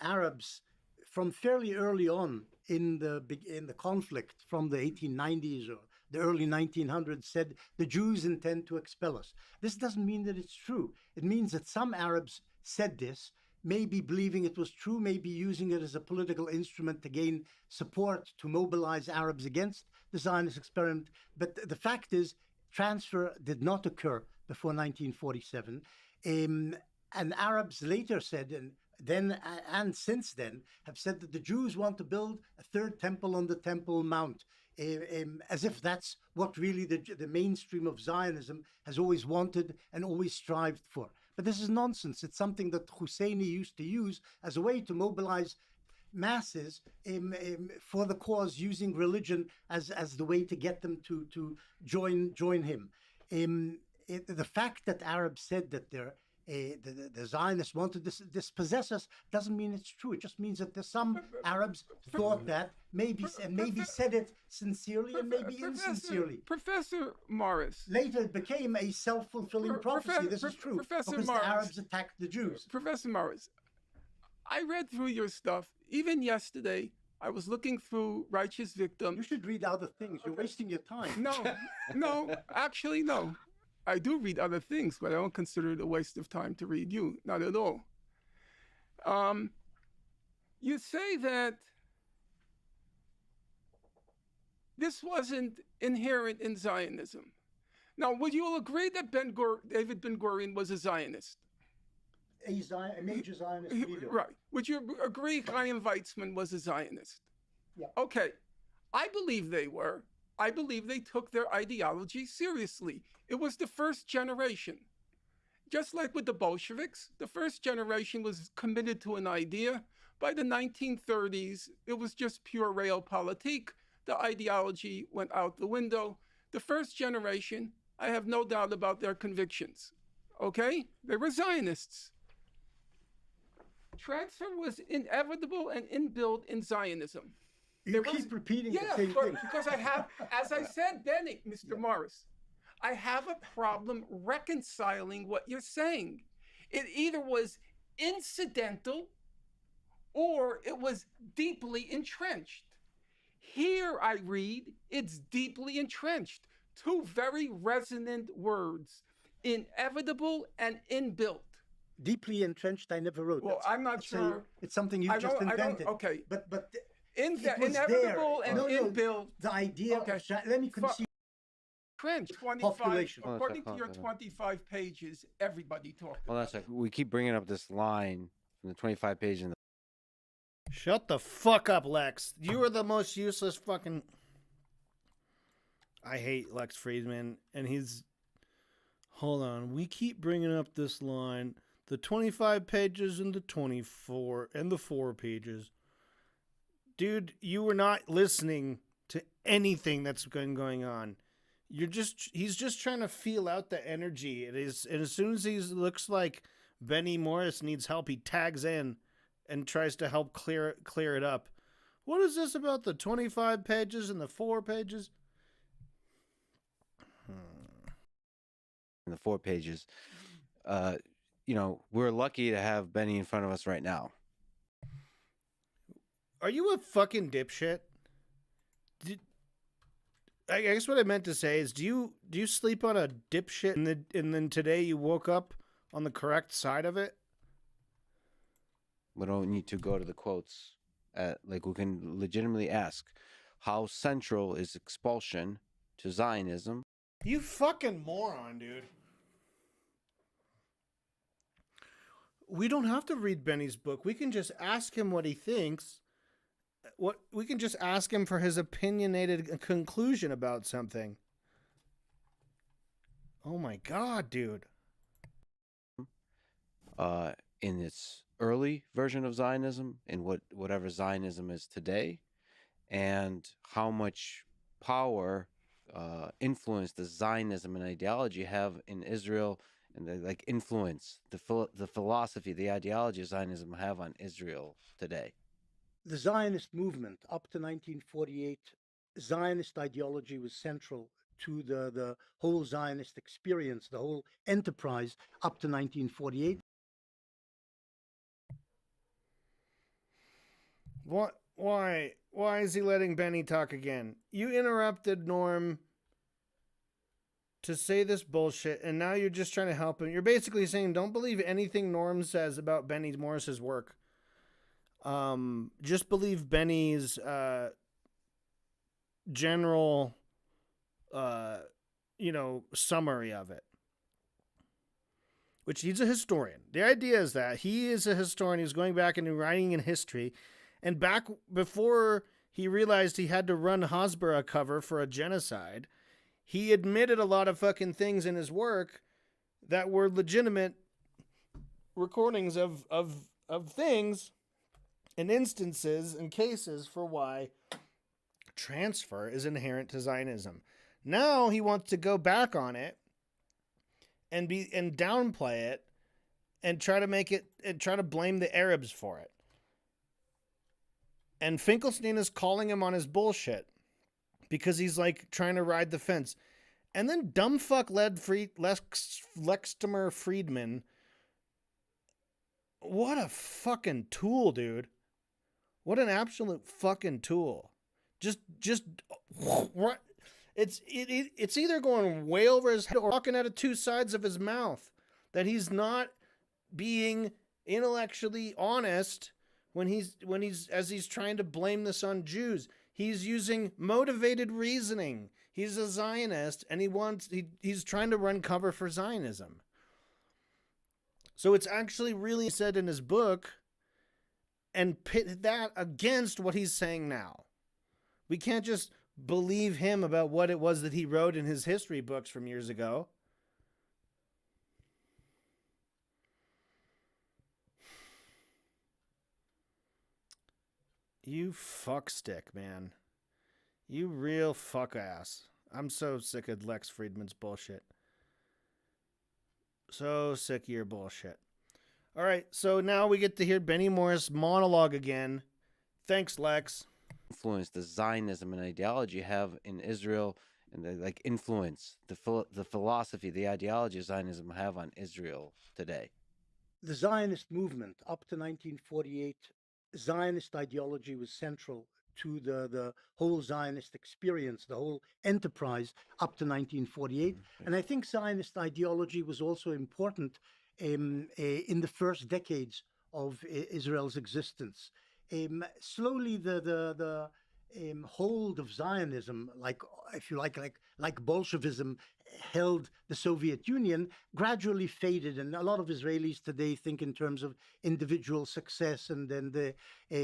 Arabs, from fairly early on in the conflict, from the 1890s or the early 1900s, said the Jews intend to expel us. This doesn't mean that it's true. It means that some Arabs said this, maybe believing it was true, maybe using it as a political instrument to gain support to mobilize Arabs against the Zionist experiment. But the fact is, transfer did not occur before 1947. And Arabs later said, and since then, have said that the Jews want to build a third temple on the Temple Mount, as if that's what really the mainstream of Zionism has always wanted and always strived for. But this is nonsense. It's something that Husseini used to use as a way to mobilize masses for the cause, using religion as the way to get them to join him. The fact that Arabs said that the Zionists wanted to dispossess us doesn't mean it's true. It just means that some Arabs thought that, maybe said it sincerely and maybe insincerely. Professor Morris. Later it became a self-fulfilling prophecy. This is true. Professor because Morris, the Arabs attacked the Jews. Professor Morris, I read through your stuff. Even yesterday, I was looking through Righteous Victim. You should read other things. You're wasting your time. No, actually, no. I do read other things, but I don't consider it a waste of time to read you. Not at all. You say that this wasn't inherent in Zionism. Now, would you all agree that David Ben-Gurion was a Zionist? A major Zionist leader. Right. Would you agree Chaim Weizmann was a Zionist? Yeah. Okay. I believe they were. I believe they took their ideology seriously. It was the first generation. Just like with the Bolsheviks, the first generation was committed to an idea. By the 1930s, it was just pure realpolitik. The ideology went out the window. The first generation, I have no doubt about their convictions. Okay? They were Zionists. Transfer was inevitable and inbuilt in Zionism. You keep repeating the same thing. Because I have, as I said, Benny, Mr. Morris, I have a problem reconciling what you're saying. It either was incidental or it was deeply entrenched. Here I read, it's deeply entrenched. Two very resonant words, inevitable and inbuilt. Deeply entrenched, I never wrote. Well, I'm not sure. It's something you've just invented. Okay. But In it was inevitable there. and No, inbuilt. the idea Okay. let me concede. Trench 25, Population. according to your 25 pages, everybody talked Well, about that's like we keep bringing up this line from the 25 page in the. Shut the fuck up, Lex. You are the most useless fucking. I hate Lex Friedman, and he's. Hold on. We keep bringing up this line. The 25 pages and the 24 and the 4 pages. Dude, you were not listening to anything that's been going on. He's just trying to feel out the energy. And as soon as he looks like Benny Morris needs help, he tags in and tries to help clear it up. What is this about the 25 pages and the 4 pages? In the 4 pages. We're lucky to have Benny in front of us right now. Are you a fucking dipshit? I guess what I meant to say is, do you sleep on a dipshit and then today you woke up on the correct side of it? We don't need to go to the quotes. We can legitimately ask, how central is expulsion to Zionism? You fucking moron, dude. We don't have to read Benny's book. We can just ask him what he thinks. We can just ask him for his opinionated conclusion about something. Oh my god, dude. In its early version of Zionism, in whatever Zionism is today, and how much power, influence does Zionism and ideology have in Israel, and the influence, the philosophy, the ideology of Zionism have on Israel today. The Zionist movement up to 1948, Zionist ideology was central to the whole Zionist experience, the whole enterprise up to 1948. What? Why? Why is he letting Benny talk again? You interrupted Norm to say this bullshit, and now you're just trying to help him. You're basically saying don't believe anything Norm says about Benny Morris's work. Just believe Benny's general, summary of it. Which he's a historian. The idea is that he is a historian. He's going back and writing in history. And back before he realized he had to run Hasbara cover for a genocide, he admitted a lot of fucking things in his work that were legitimate recordings of things and instances and cases for why transfer is inherent to Zionism. Now he wants to go back on it and downplay it and try to blame the Arabs for it. And Finkelstein is calling him on his bullshit because he's trying to ride the fence. And then dumbfuck Lextimer Friedman. What a fucking tool, dude. What an absolute fucking tool. Just it's either going way over his head or talking out of two sides of his mouth. That he's not being intellectually honest when he's trying to blame this on Jews. He's using motivated reasoning. He's a Zionist and he's trying to run cover for Zionism. So it's actually really said in his book and pit that against what he's saying now. We can't just believe him about what it was that he wrote in his history books from years ago. You fuckstick, man. You real fuck ass. I'm so sick of Lex Friedman's bullshit. So sick of your bullshit. All right, so now we get to hear Benny Morris monologue again. Thanks, Lex. Influence does Zionism and ideology have in Israel, and the influence, the philosophy, the ideology of Zionism have on Israel today? The Zionist movement up to 1948, Zionist ideology was central to the whole Zionist experience, the whole enterprise up to 1948. And I think Zionist ideology was also important in the first decades of Israel's existence. Slowly, the hold of Zionism, like if you like Bolshevism, held the Soviet Union, gradually faded, and a lot of Israelis today think in terms of individual success and then the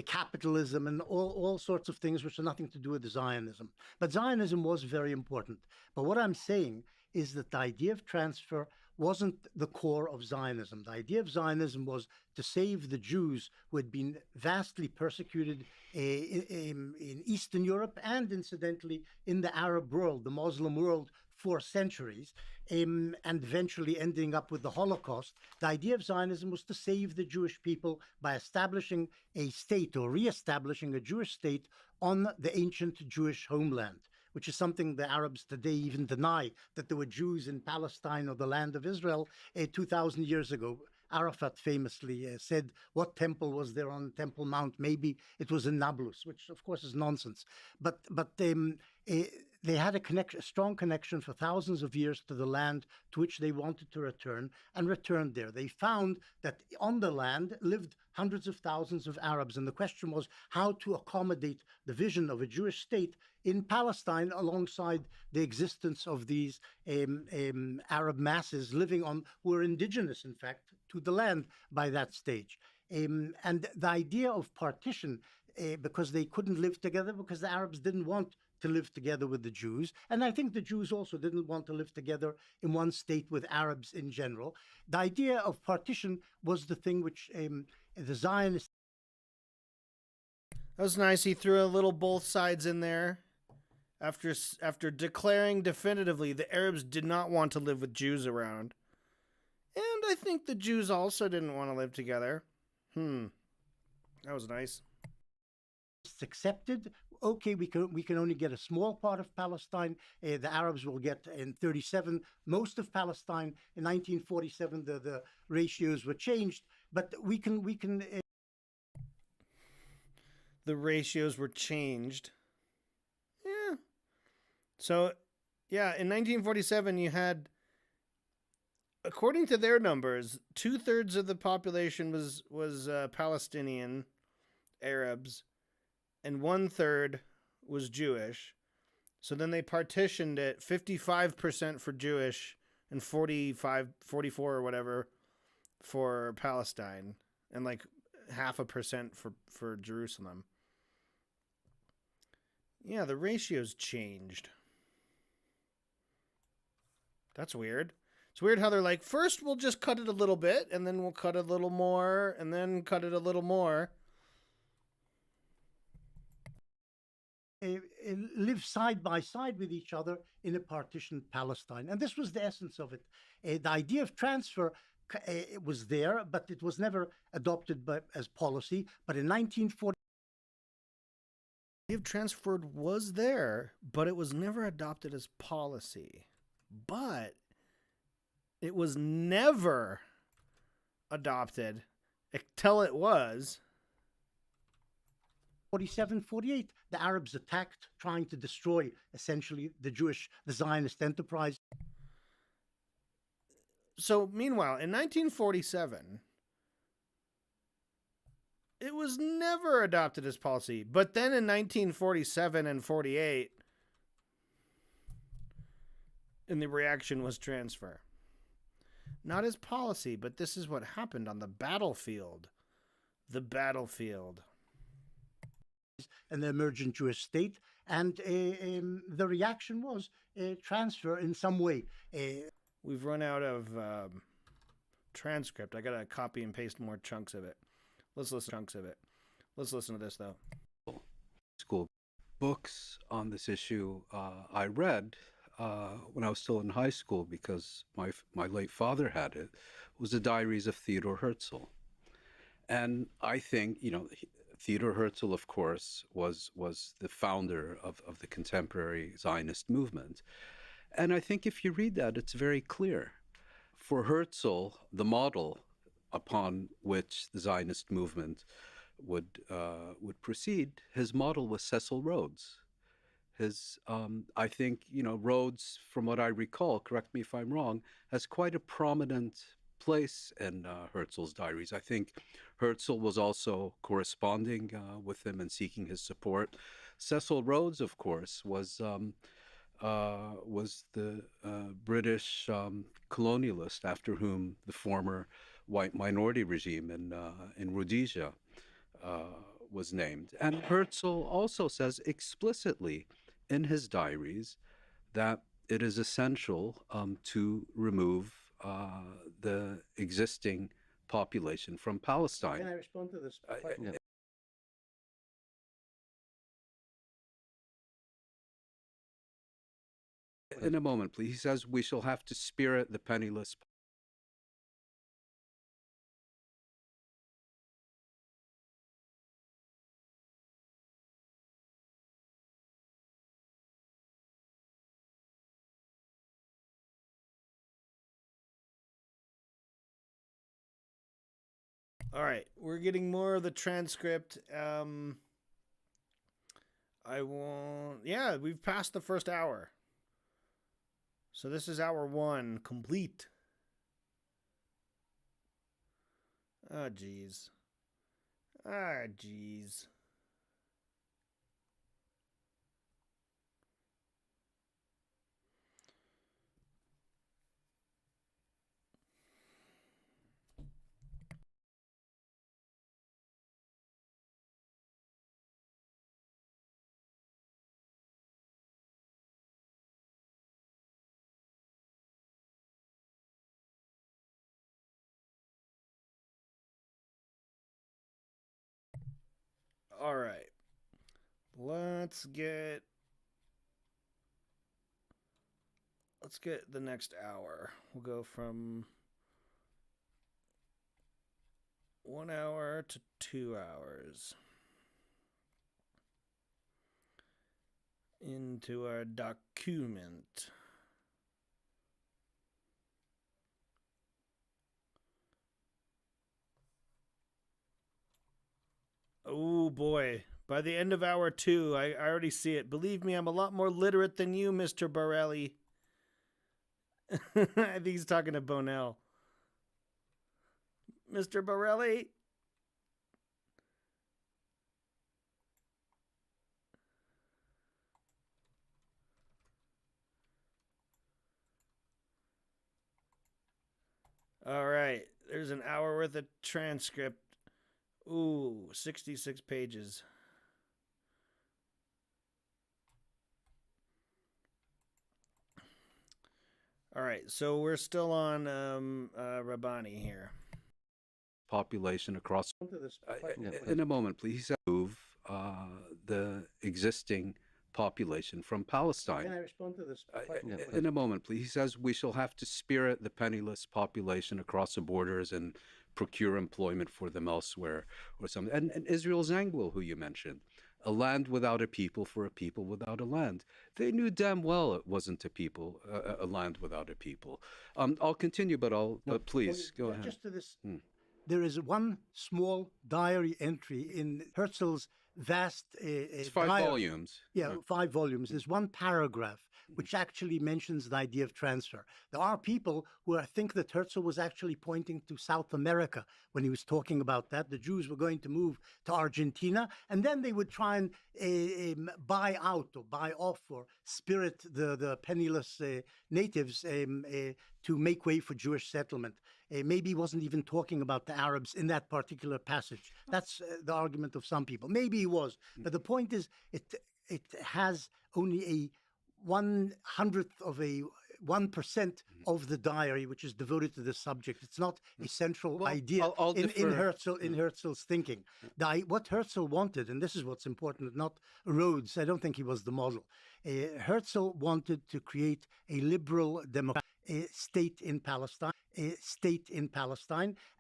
capitalism and all sorts of things which have nothing to do with Zionism. But Zionism was very important. But what I'm saying is that the idea of transfer wasn't the core of Zionism. The idea of Zionism was to save the Jews who had been vastly persecuted in Eastern Europe and incidentally in the Arab world, the Muslim world, for centuries, and eventually ending up with the Holocaust. The idea of Zionism was to save the Jewish people by establishing a state or re-establishing a Jewish state on the ancient Jewish homeland, which is something the Arabs today even deny, that there were Jews in Palestine or the land of Israel 2,000 years ago. Arafat famously said, what temple was there on Temple Mount? Maybe it was in Nablus, which of course is nonsense. But they had a strong connection for thousands of years to the land to which they wanted to return, and returned there. They found that on the land lived hundreds of thousands of Arabs, and the question was how to accommodate the vision of a Jewish state in Palestine alongside the existence of these Arab masses living on, who were indigenous, in fact, to the land by that stage. And the idea of partition, because they couldn't live together, because the Arabs didn't want to live together with the Jews. And I think the Jews also didn't want to live together in one state with Arabs in general. The idea of partition was the thing which the Zionists... That was nice. He threw a little both sides in there. After declaring definitively the Arabs did not want to live with Jews around. And I think the Jews also didn't want to live together. That was nice. Accepted, okay, we can only get a small part of Palestine. The Arabs will get in 1937 most of Palestine. In 1947, the ratios were changed, but we can. The ratios were changed. Yeah. So, yeah, in 1947, you had, according to their numbers, 2/3 of the population was Palestinian Arabs, and 1/3 was Jewish. So then they partitioned it 55% for Jewish and 44 or whatever for Palestine, and like 0.5% for Jerusalem. Yeah, the ratios changed. That's weird. It's weird how they're like, first we'll just cut it a little bit, and then we'll cut a little more, and then cut it a little more. Live side by side with each other in a partitioned Palestine. And this was the essence of it. The idea of transfer was there, but it was never adopted as policy. But in 1940, The idea of transfer was there, but it was never adopted as policy. But it was never adopted until it was. 47, 48, the Arabs attacked, trying to destroy essentially the Zionist enterprise. So meanwhile, in 1947, it was never adopted as policy. But then in 1947 and 48, and the reaction was transfer. Not as policy, but this is what happened on the battlefield. The battlefield. And the emergent Jewish state, and the reaction was transfer in some way. We've run out of transcript. I gotta copy and paste more chunks of it. Let's listen to this though. School books on this issue I read when I was still in high school, because my late father had it, was the Diaries of Theodore Herzl. And I think, Theodor Herzl, of course, was the founder of the contemporary Zionist movement. And I think if you read that, it's very clear. For Herzl, the model upon which the Zionist movement would proceed, his model was Cecil Rhodes. I think, Rhodes, from what I recall, correct me if I'm wrong, has quite a prominent place in Herzl's diaries. I think Herzl was also corresponding with him and seeking his support. Cecil Rhodes, of course, was the British colonialist after whom the former white minority regime in Rhodesia was named. And Herzl also says explicitly in his diaries that it is essential to remove the existing population from Palestine. Can I respond to this? Yeah. In a moment, please. He says we shall have to spirit the penniless. All right, we're getting more of the transcript. I won't. Yeah, we've passed the first hour. So this is hour 1 complete. Ah, jeez. Ah, jeez. All right. Let's get the next hour. We'll go from 1 hour to 2 hours into our document. Oh boy. By the end of hour 2, I already see it. Believe me, I'm a lot more literate than you, Mr. Borelli. I think he's talking to Bonell. Mr. Borelli? All right. There's an hour worth of transcript. Ooh, 66 pages. All right, so we're still on Rabbani here. Population across. Yeah. In a moment, please. Move the existing population from Palestine. Can I respond to this? Yeah. In a moment, please. He says we shall have to spirit the penniless population across the borders and procure employment for them elsewhere or something. And Israel Zangwill, who you mentioned, a land without a people for a people without a land. They knew damn well it wasn't a people, a land without a people. I'll continue, but please go ahead. Just to this, there is one small diary entry in Herzl's vast It's 5 diary. volumes. Yeah, 5 volumes. There's one paragraph which actually mentions the idea of transfer. There are people who think that Herzl was actually pointing to South America when he was talking about that. The Jews were going to move to Argentina, and then they would try and buy out or buy off or spirit the penniless natives to make way for Jewish settlement. Maybe he wasn't even talking about the Arabs in that particular passage. That's the argument of some people. Maybe he was, but the point is, it has only a 1/100th of a 1% of the diary which is devoted to this subject. It's not a central idea I'll in defer. Herzl's thinking. What Herzl wanted, and this is what's important, not Rhodes. I don't think he was the model. Herzl wanted to create a liberal democratic state in Palestine,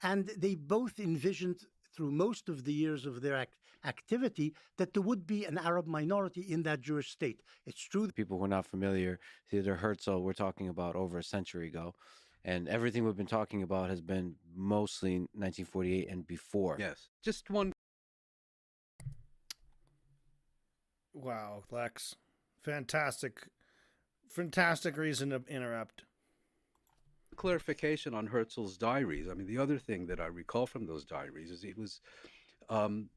and they both envisioned through most of the years of their activity that there would be an Arab minority in that Jewish state. It's true. People who are not familiar, Theodor Herzl, we're talking about over a century ago. And everything we've been talking about has been mostly 1948 and before. Yes. Just one Wow, Lex. Fantastic reason to interrupt. Clarification on Herzl's diaries. I mean, the other thing that I recall from those diaries is um,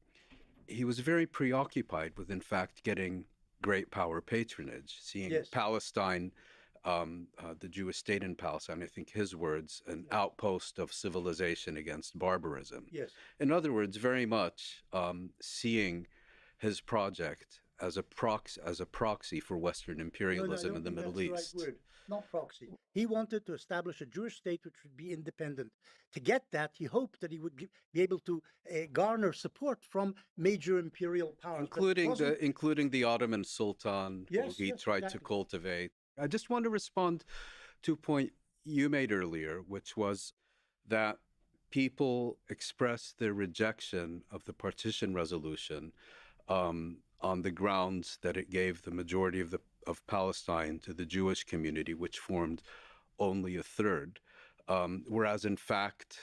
he was very preoccupied with, in fact, getting great power patronage, seeing Yes. Palestine, the Jewish state in Palestine, I think his words, an outpost of civilization against barbarism. Yes. In other words, very much seeing his project as a proxy for Western No, I imperialism don't in the think Middle that's the East. right word. Not proxy. He wanted to establish a Jewish state which would be independent. To get that, he hoped that he would be able to garner support from major imperial powers. but Including the Ottoman Sultan, who Yes, he yes, tried to exactly. cultivate. I just want to respond to a point you made earlier, which was that people expressed their rejection of the partition resolution on the grounds that it gave the majority of Palestine to the Jewish community, which formed only a third. Whereas, in fact,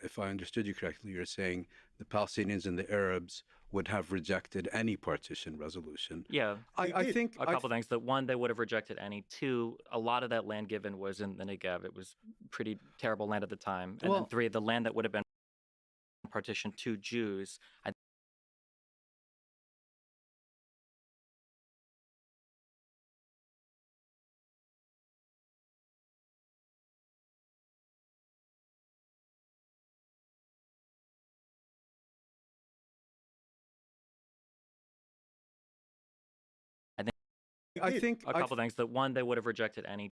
if I understood you correctly, you're saying the Palestinians and the Arabs would have rejected any partition resolution. Yeah. I did. think A couple things. That one, they would have rejected any. Two, a lot of that land given was in the Negev. It was pretty terrible land at the time. And Well- then three, the land that would have been partitioned to Jews, I think a couple things. That one, they would have rejected any.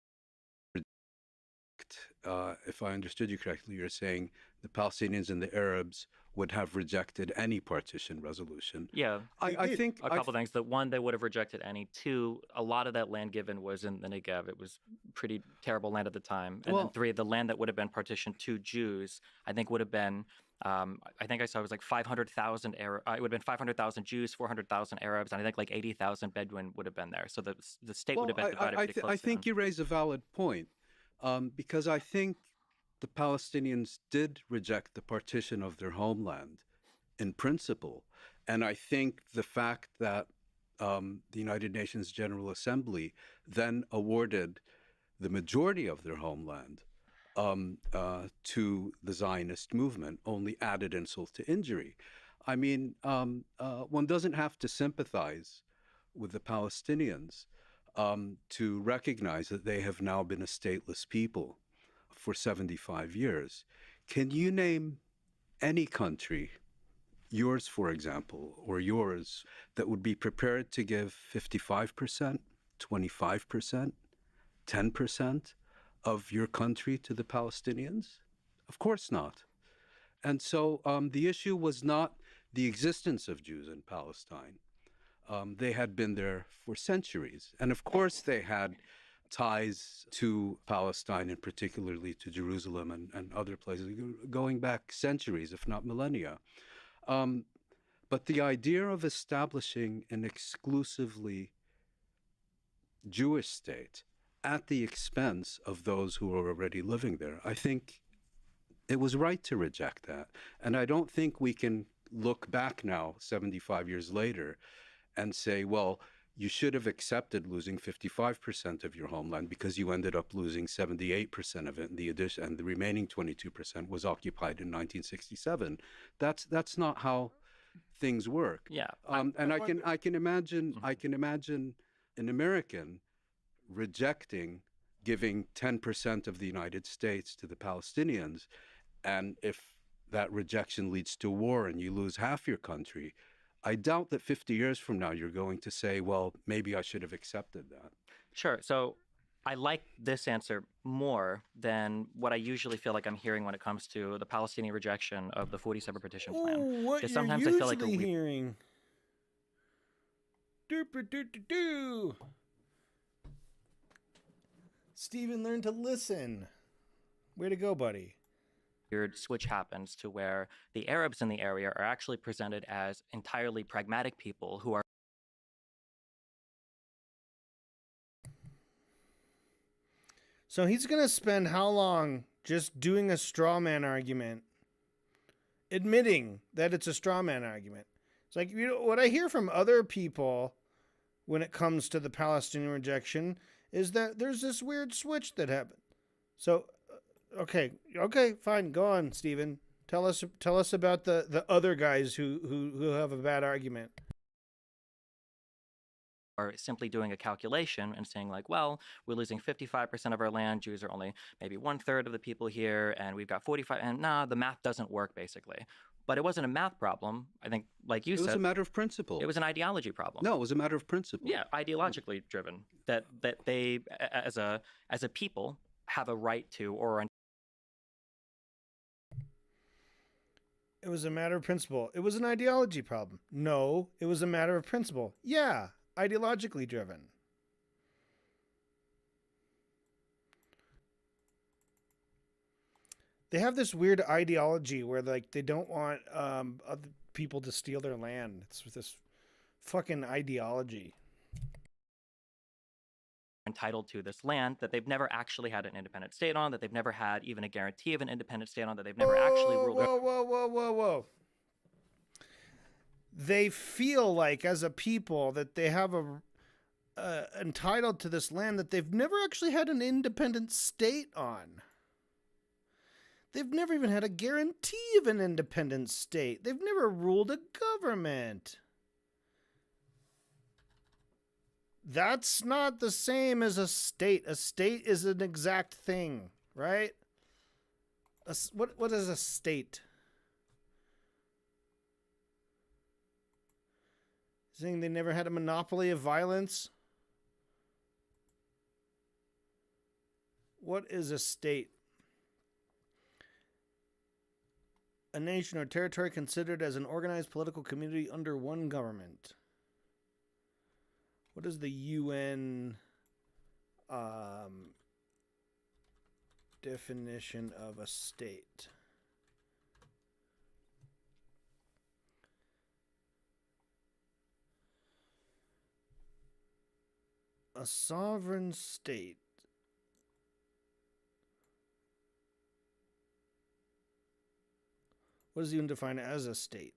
if I understood you correctly, you're saying the Palestinians and the Arabs would have rejected any partition resolution. Yeah. I think A couple things. That one, they would have rejected any. Two, a lot of that land given was in the Negev. It was pretty terrible land at the time. And then Well- three, the land that would have been partitioned to Jews, I think would have been, I think I saw it was like 500,000 Arab. It would have been 500,000 Jews, 400,000 Arabs, and I think like 80,000 Bedouin would have been there. So the state would have been divided pretty close. I think you raise a valid point, because I think the Palestinians did reject the partition of their homeland in principle. And I think the fact that the United Nations General Assembly then awarded the majority of their homeland to the Zionist movement only added insult to injury. I mean, one doesn't have to sympathize with the Palestinians to recognize that they have now been a stateless people for 75 years. Can you name any country, yours for example, or yours, that would be prepared to give 55%, 25%, 10% of your country to the Palestinians? Of course not. And so the issue was not the existence of Jews in Palestine. They had been there for centuries. And of course, they had ties to Palestine and particularly to Jerusalem and other places going back centuries, if not millennia. But the idea of establishing an exclusively Jewish state at the expense of those who are already living there, I think it was right to reject that. And I don't think we can look back now, 75 years later, and say, well, you should have accepted losing 55% of your homeland because you ended up losing 78% of it, and the remaining 22% was occupied in 1967. That's not how things work. Yeah. And I can imagine an American rejecting giving 10% of the United States to the Palestinians, and if that rejection leads to war and you lose half your country, I doubt that 50 years from now you're going to say, well, maybe I should have accepted that. Sure. So I like this answer more than what I usually feel like I'm hearing when it comes to the Palestinian rejection of the 47 partition plan. Ooh, what Because you're sometimes usually I feel like hearing. Doop-a-doo-doo-doo. Steven learned to listen. Way to go, buddy. weird switch happens to where the Arabs in the area are actually presented as entirely pragmatic people who are So he's going to spend how long just doing a straw man argument, admitting that it's a straw man argument. It's like, you know, what I hear from other people when it comes to the Palestinian rejection is that there's this weird switch that happened. So, okay, fine, go on, Stephen. Tell us about the other guys who have a bad argument. Or simply doing a calculation and saying like, well, we're losing 55% of our land. Jews are only maybe 1/3 of the people here, and we've got 45. And nah, the math doesn't work basically. But it wasn't a math problem. I think, like you It said, was a matter of principle. it was an ideology problem. No, it was a matter of principle. Yeah, ideologically driven. That they, as a people, have a right to or It was a matter of principle. It was an ideology problem. No, it was a matter of principle. Yeah, ideologically driven. They have this weird ideology where like they don't want other people to steal their land. It's this fucking ideology. entitled to this land that they've never actually had an independent state on, that they've never had even a guarantee of an independent state on, that they've never actually ruled. Whoa. They feel like as a people that they have entitled to this land that they've never actually had an independent state on. They've never even had a guarantee of an independent state. They've never ruled a government. That's not the same as a state. A state is an exact thing, right? What is a state? Saying they never had a monopoly of violence? What is a state? A nation or territory considered as an organized political community under one government. What is the UN definition of a state? A sovereign state. What does it even define as a state?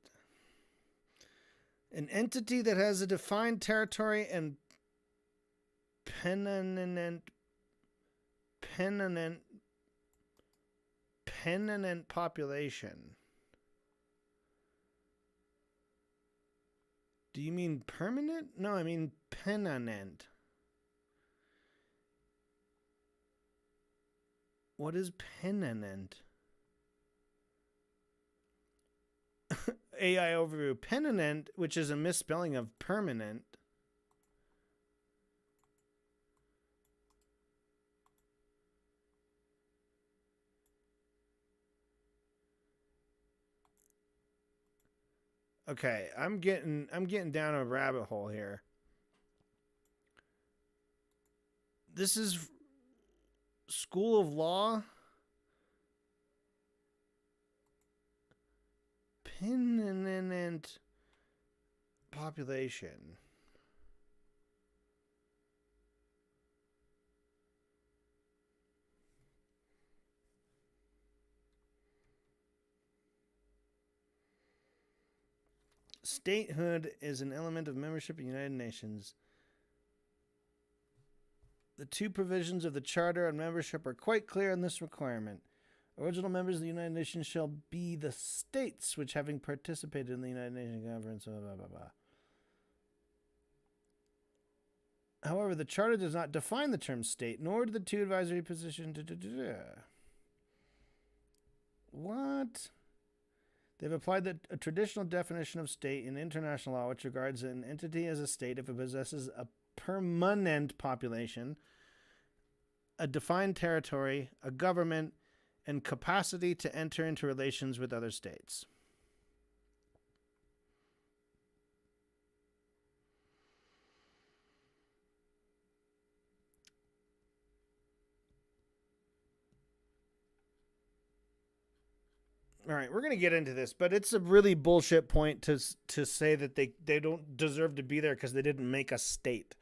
An entity that has a defined territory and permanent population. Do you mean permanent? No, I mean permanent. What is permanent? AI overview. Permanent, which is a misspelling of permanent. Okay, I'm getting down a rabbit hole here. This is School of Law. Permanent population. Statehood is an element of membership in the United Nations. The two provisions of the Charter on membership are quite clear on this requirement. Original members of the United Nations shall be the states which, having participated in the United Nations Conference, blah, blah, blah, blah. However, the Charter does not define the term state, nor do the two advisory positions. What? They've applied a traditional definition of state in international law, which regards an entity as a state if it possesses a permanent population, a defined territory, a government, and capacity to enter into relations with other states. All right, we're going to get into this, but it's a really bullshit point to say that they don't deserve to be there because they didn't make a state.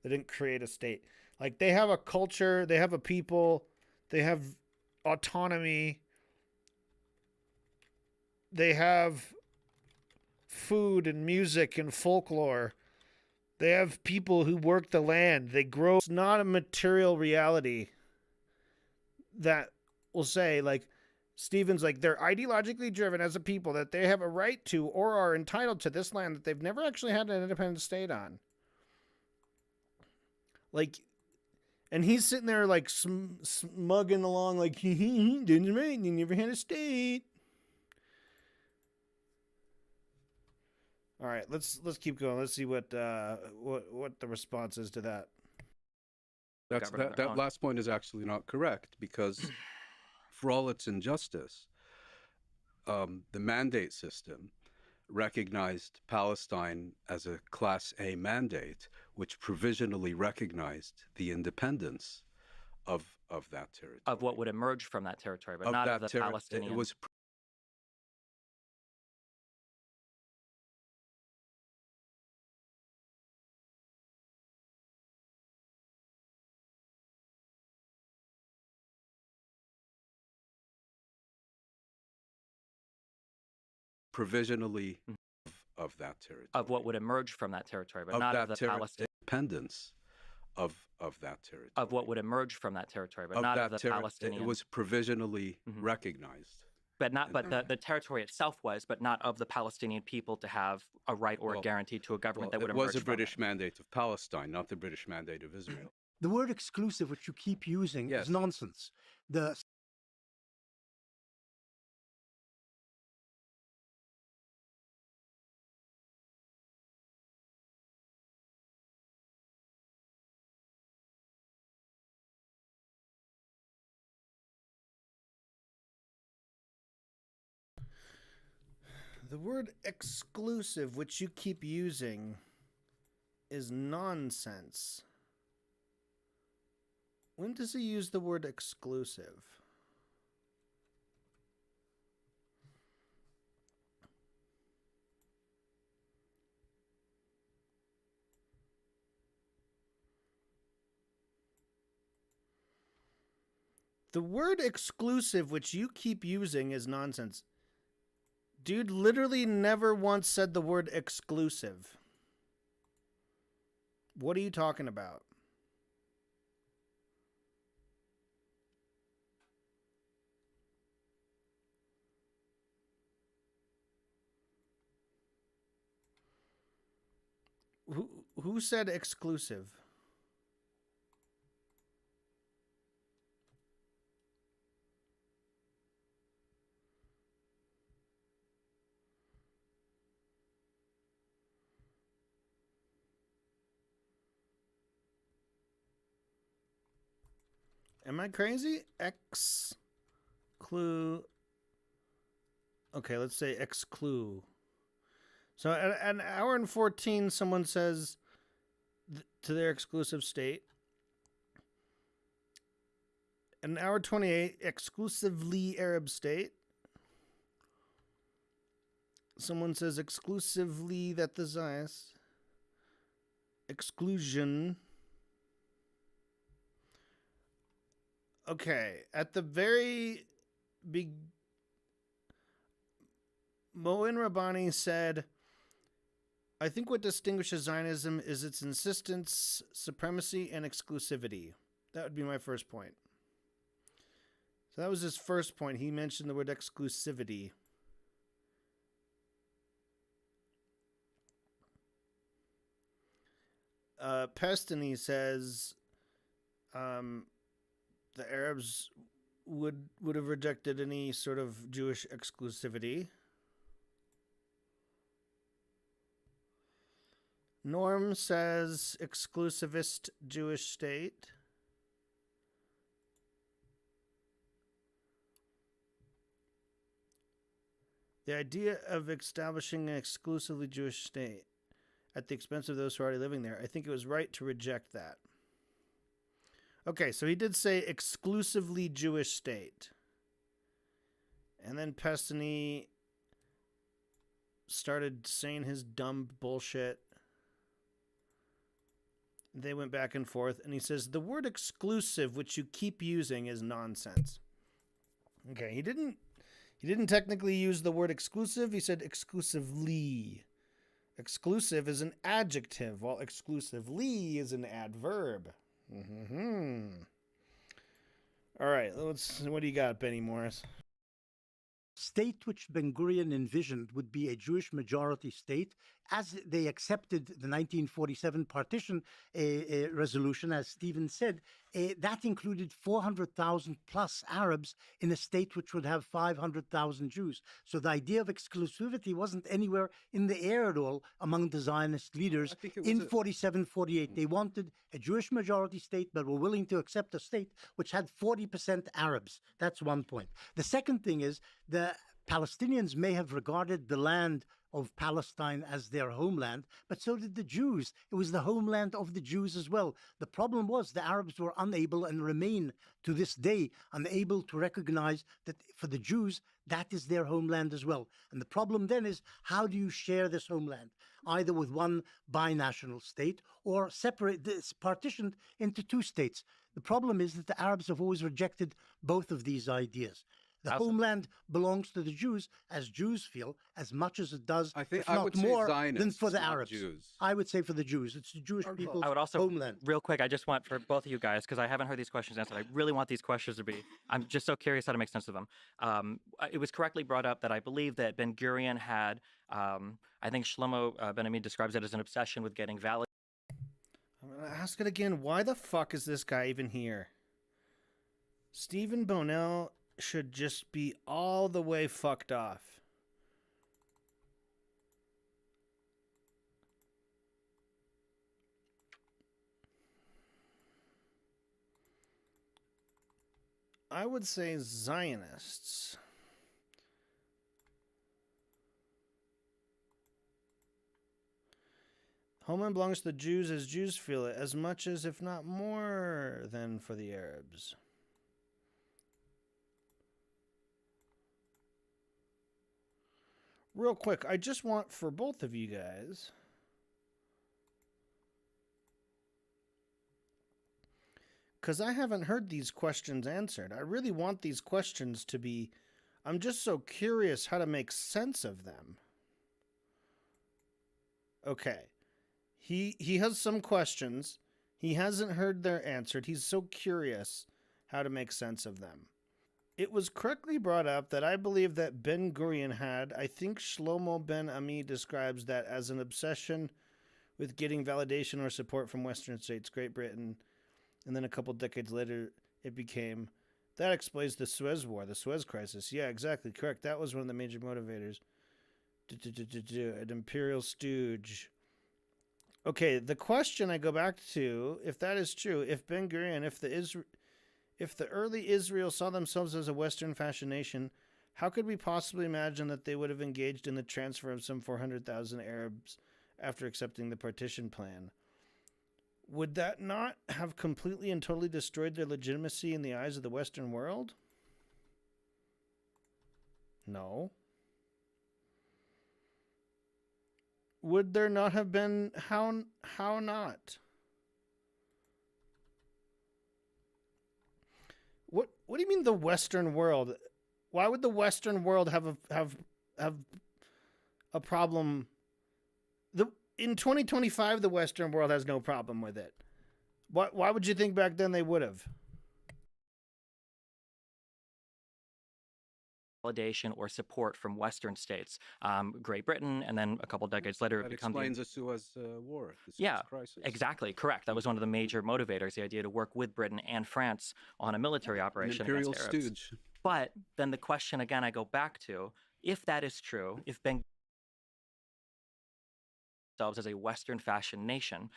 They didn't create a state. Like, they have a culture, they have a people, they have autonomy, they have food and music and folklore. They have people who work the land. They grow. It's not a material reality that will say, like, Stephen's like, they're ideologically driven as a people that they have a right to or are entitled to this land that they've never actually had an independent state on. Like, and he's sitting there like smugging along like, didn't right, you never had a state. All right, let's keep going. Let's see what the response is to that. That last point is actually not correct, because for all its injustice, the mandate system recognized Palestine as a Class A mandate, which provisionally recognized the independence of that territory. Of what would emerge from that territory, but not of the Palestinian. It was provisionally of that territory. Of what would emerge from that territory, but not of the Palestinian. Independence of that territory. Of what would emerge from that territory, but not of the Palestinian. It was provisionally recognized. But not, but the territory itself was, but not of the Palestinian people to have a right or a guarantee to a government that would emerge. It was a British mandate of Palestine, not the British mandate of Israel. The word exclusive, which you keep using, is nonsense. The The word exclusive, which you keep using, is nonsense. When does he use the word exclusive? The word exclusive, which you keep using, is nonsense. Dude literally never once said the word exclusive. What are you talking about? Who said exclusive? Am I crazy? Exclu. Okay, let's say exclu. So at an hour and 14, someone says to their exclusive state. An hour 28, exclusively Arab state. Someone says exclusively that the Zionists. Exclusion. Okay, at the very big, Moin Rabbani said, I think what distinguishes Zionism is its insistence, supremacy, and exclusivity. That would be my first point. So that was his first point. He mentioned the word exclusivity. Pestiny says, the Arabs would have rejected any sort of Jewish exclusivity. Norm says exclusivist Jewish state. The idea of establishing an exclusively Jewish state at the expense of those who are already living there, I think it was right to reject that. Okay, so he did say exclusively Jewish state. And then Pestiny started saying his dumb bullshit. They went back and forth, and he says, the word exclusive, which you keep using, is nonsense. Okay, he didn't technically use the word exclusive. He said exclusively. Exclusive is an adjective, while exclusively is an adverb. All right, what do you got, Benny Morris? State which Ben Gurion envisioned would be a Jewish majority state, as they accepted the 1947 partition resolution, as Stephen said, that included 400,000 plus Arabs in a state which would have 500,000 Jews. So the idea of exclusivity wasn't anywhere in the air at all among the Zionist leaders in 47, 48. They wanted a Jewish majority state, but were willing to accept a state which had 40% Arabs. That's one point. The second thing is the Palestinians may have regarded the land of Palestine as their homeland, but so did the Jews. It was the homeland of the Jews as well. The problem was the Arabs were unable and remain to this day unable to recognize that for the Jews, that is their homeland as well. And the problem then is, how do you share this homeland? Either with one binational state or separate this, partitioned into two states. The problem is that the Arabs have always rejected both of these ideas. The homeland belongs to the Jews, as Jews feel, as much as it does, if not more, than for the Arabs. Jews. I would say for the Jews. It's the Jewish people's I would also, homeland. real quick, I just want for both of you guys, because I haven't heard these questions answered. I really want these questions to be, I'm just so curious how to make sense of them. It was correctly brought up that I believe that Ben Gurion had, I think Shlomo Ben-Ami describes it as an obsession with getting valid. I'm going to ask it again. Why the fuck is this guy even here? Stephen Bonnell should just be all the way fucked off. I would say Zionists. Homeland belongs to the Jews as Jews feel it, as much as, if not more, than for the Arabs. Real quick, I just want for both of you guys, because I haven't heard these questions answered. I really want these questions to be, I'm just so curious how to make sense of them. Okay. He has some questions. He hasn't heard their answered. He's so curious how to make sense of them. It was correctly brought up that I believe that Ben Gurion had, I think Shlomo Ben-Ami describes that as an obsession with getting validation or support from Western states, Great Britain, and then a couple decades later it became, that explains the Suez War, the Suez Crisis. Yeah, exactly, correct. That was one of the major motivators. An imperial stooge. Okay, the question I go back to, if that is true, if Ben Gurion, if the early Israel saw themselves as a Western fashion nation, how could we possibly imagine that they would have engaged in the transfer of some 400,000 Arabs after accepting the partition plan? Would that not have completely and totally destroyed their legitimacy in the eyes of the Western world? No. Would there not have been, how not? What do you mean the Western world? Why would the Western world have a problem? In 2025, the Western world has no problem with it. Why would you think back then they would have? Validation or support from Western states, Great Britain, and then a couple decades later, That it becomes explains the Suez War, the Suez yeah, crisis. exactly, correct. That was one of the major motivators, the idea to work with Britain and France on a military operation An imperial against Arabs. stooge. But then the question again, I go back to, if that is true, if Ben themselves as a Western fashion nation,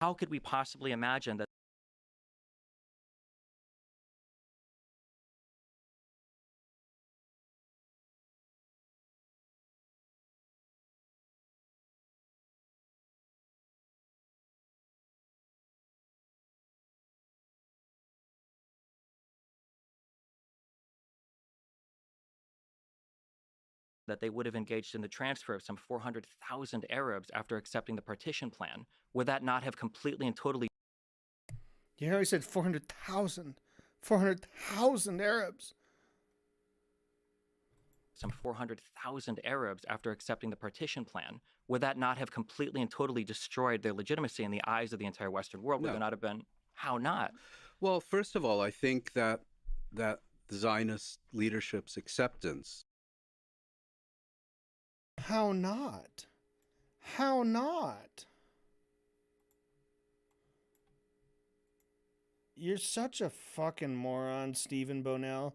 how could we possibly imagine that they would have engaged in the transfer of some 400,000 Arabs after accepting the partition plan? Would that not have completely and totally... You hear he said 400,000. 400,000 Arabs. some 400,000 Arabs after accepting the partition plan, would that not have completely and totally destroyed their legitimacy in the eyes of the entire Western world? Would No. there not have been? How not? Well, first of all, I think that the Zionist leadership's acceptance. How not? How not? You're such a fucking moron, Stephen Bonell.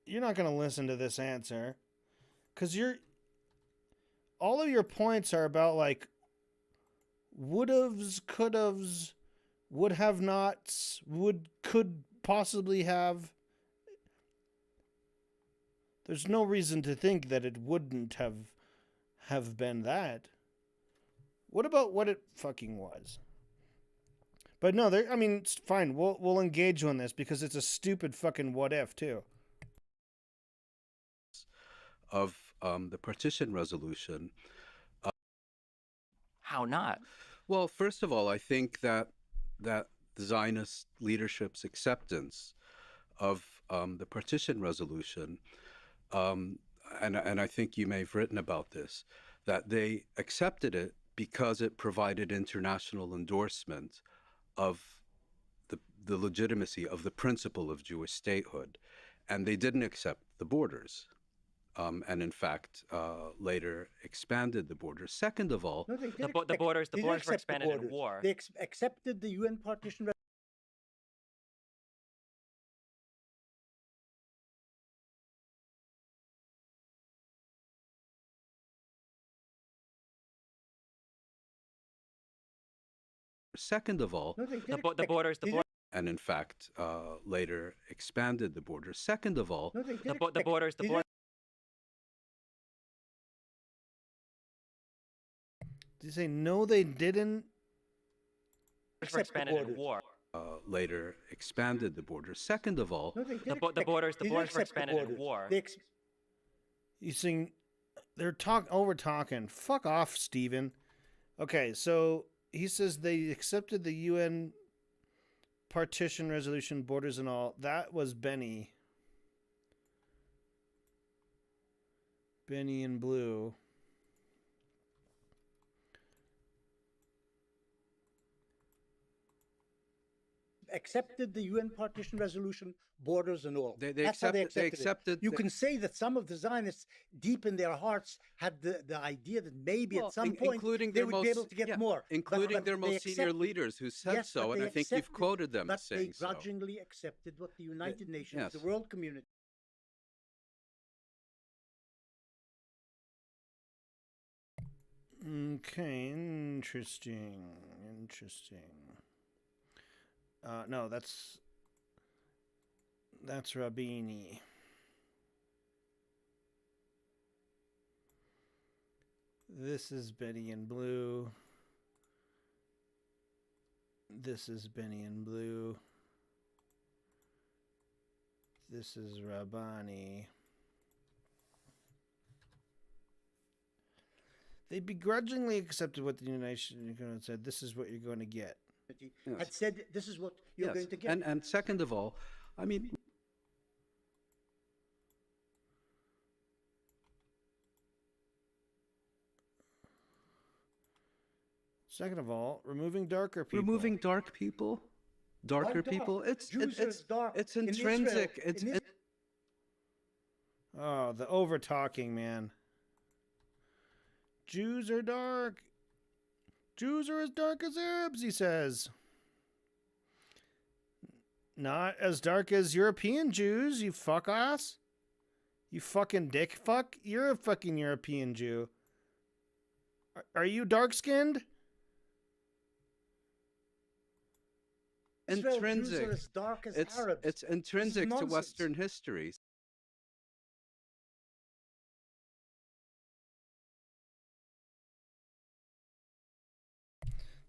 You're not going to listen to this answer. Because all of your points are about like would'ves, could'ves, would have nots, could possibly have. There's no reason to think that it wouldn't have been that. What about what it fucking was? But no, I mean, it's fine. We'll engage on this because it's a stupid fucking what if too. Of the partition resolution. How not? Well, first of all, I think that the Zionist leadership's acceptance of the partition resolution, and I think you may have written about this, that they accepted it because it provided international endorsement of the legitimacy of the principle of Jewish statehood, and they didn't accept the borders. And in fact, later expanded the borders. Second of all, No, they did The borders they did were accept the expanded in borders. war. They accepted the UN partition. second of all, No, they did The borders and in fact, later expanded the borders. Second of all, No, they did the borders they did Did you say no? They didn't. were accept the expanded in borders. war. later expanded the borders. Second of all, No, they did The borders they did were accept the expanded in borders. war. They You sing. They're over talking. Fuck off, Steven. Okay, so he says they accepted the UN partition resolution, borders and all. That was Benny. Benny in blue. accepted the UN partition resolution, borders and all. They That's how accepted- they accepted it. You the- can say that some of the Zionists, deep in their hearts, had the idea that maybe well, at some point including they their would most, be able to get yeah, more. including their they most senior accepted- leaders who said Yes, so, but and they I think you've accepted- quoted them but as saying they so. grudgingly accepted what the United Nations, the yes. world community. Okay, interesting. No, that's Rabini. This is Benny in blue. This is Benny in blue. This is Rabbani. They begrudgingly accepted what the United Nations said. This is what you're going to get. Yes. Had said, this is what you're Yes. going to get. And second of all, I mean, Second of all, removing darker people. removing dark people, darker dark? people, Jews are dark. it's In Israel- intrinsic. in Israel- Oh, the over talking, man. Jews are dark. Jews are as dark as Arabs, he says. Not as dark as European Jews, you fuck ass. You fucking dick fuck. You're a fucking European Jew. Are you dark skinned? Israel Jews intrinsic. are as dark as It's Arabs. it's intrinsic to nonsense. Western history.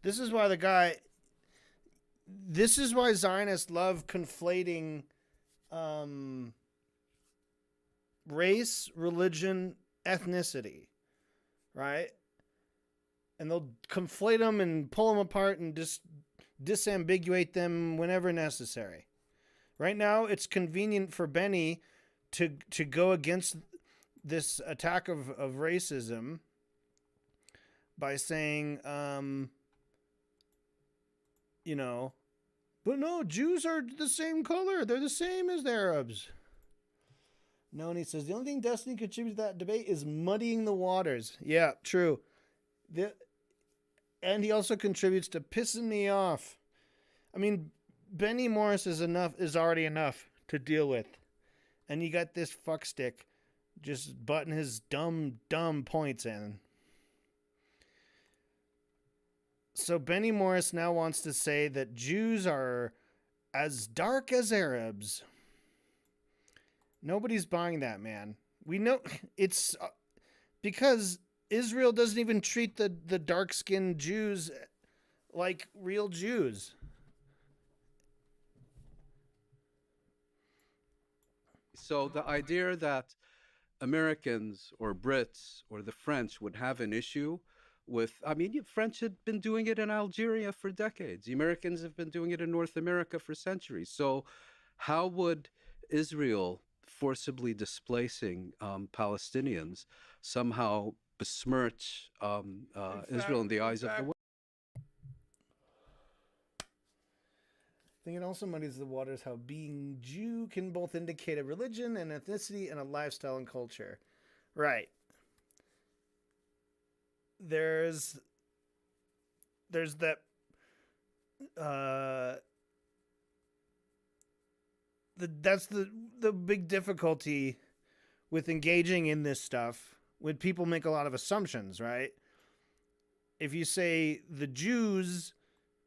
This is why Zionists love conflating race, religion, ethnicity, right? And they'll conflate them and pull them apart and disambiguate them whenever necessary. Right now, it's convenient for Benny to go against this attack of racism by saying, you know, but no, Jews are the same color. They're the same as the Arabs. No, and he says the only thing Destiny contributes to that debate is muddying the waters. Yeah, true. And he also contributes to pissing me off. I mean, Benny Morris is already enough to deal with. And you got this fuckstick just butting his dumb points in. So Benny Morris now wants to say that Jews are as dark as Arabs. Nobody's buying that, man. We know it's because Israel doesn't even treat the dark-skinned Jews like real Jews. So the idea that Americans or Brits or the French would have an issue with, I mean, the French had been doing it in Algeria for decades. The Americans have been doing it in North America for centuries. So how would Israel forcibly displacing Palestinians somehow besmirch Israel in the eyes of the world? I think it also muddies the waters how being Jew can both indicate a religion and ethnicity and a lifestyle and culture. Right. There's that that's the big difficulty with engaging in this stuff when people make a lot of assumptions, right? If you say the Jews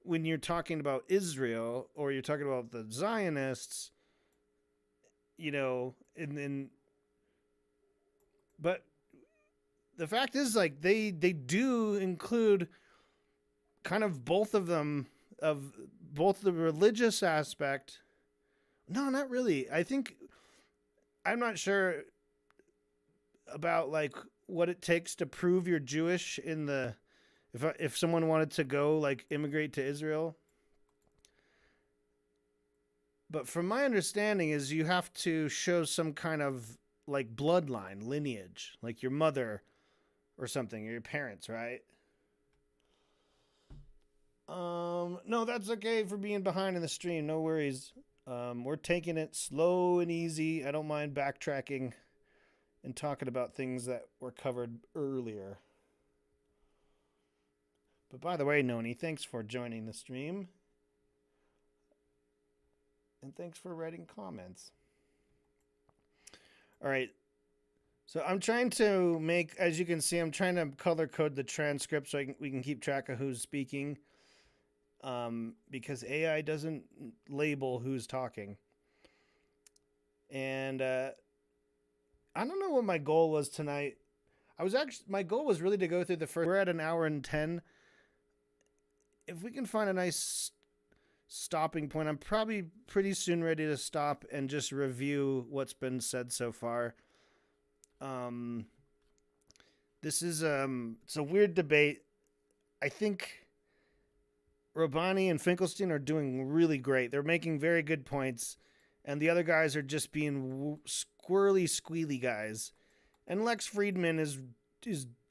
when you're talking about Israel or you're talking about the Zionists, you know, but the fact is, like, they do include kind of both of them, of both the religious aspect. No, not really. I'm not sure about like what it takes to prove you're Jewish in the, if someone wanted to go like immigrate to Israel. But from my understanding is you have to show some kind of like bloodline, lineage, like your mother or something, or your parents, right? No, that's okay for being behind in the stream. No worries. We're taking it slow and easy. I don't mind backtracking and talking about things that were covered earlier. But by the way, Noni, thanks for joining the stream. And thanks for writing comments. All right. So I'm trying to make, as you can see, I'm trying to color code the transcript so we can keep track of who's speaking. Because AI doesn't label who's talking. And I don't know what my goal was tonight. My goal was really to go through the first, we're at 1 hour and 10. If we can find a nice stopping point, I'm probably pretty soon ready to stop and just review what's been said so far. This is it's a weird debate. I think Robani and Finkelstein are doing really great. They're making very good points, and the other guys are just being squirrely, squealy guys. And Lex Friedman is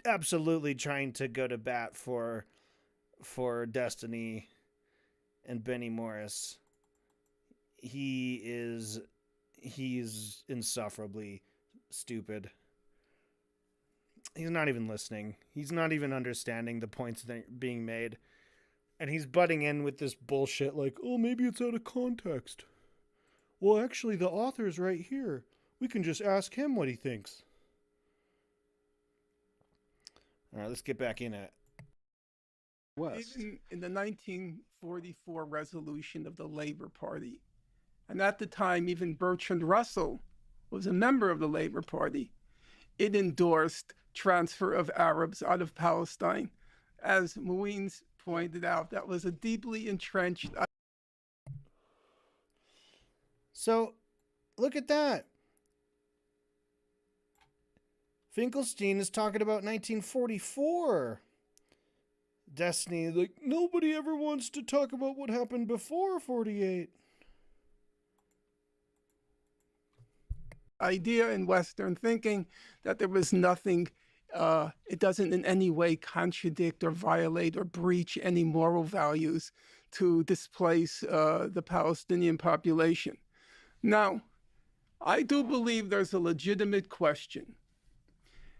absolutely trying to go to bat for Destiny and Benny Morris. He's insufferably stupid. He's not even listening. He's not even understanding the points that are being made. And he's butting in with this bullshit like, oh, maybe it's out of context. Well, actually, the author's right here. We can just ask him what he thinks. All right, let's get back in it. West. Even in the 1944 resolution of the Labor Party, and at the time, even Bertrand Russell was a member of the Labor Party, it endorsed transfer of Arabs out of Palestine. As Muin's pointed out, that was a deeply entrenched. So, look at that. Finkelstein is talking about 1944. Destiny, like, nobody ever wants to talk about what happened before 48. idea in Western thinking that there was nothing, it doesn't in any way contradict or violate or breach any moral values to displace the Palestinian population. Now, I do believe there's a legitimate question.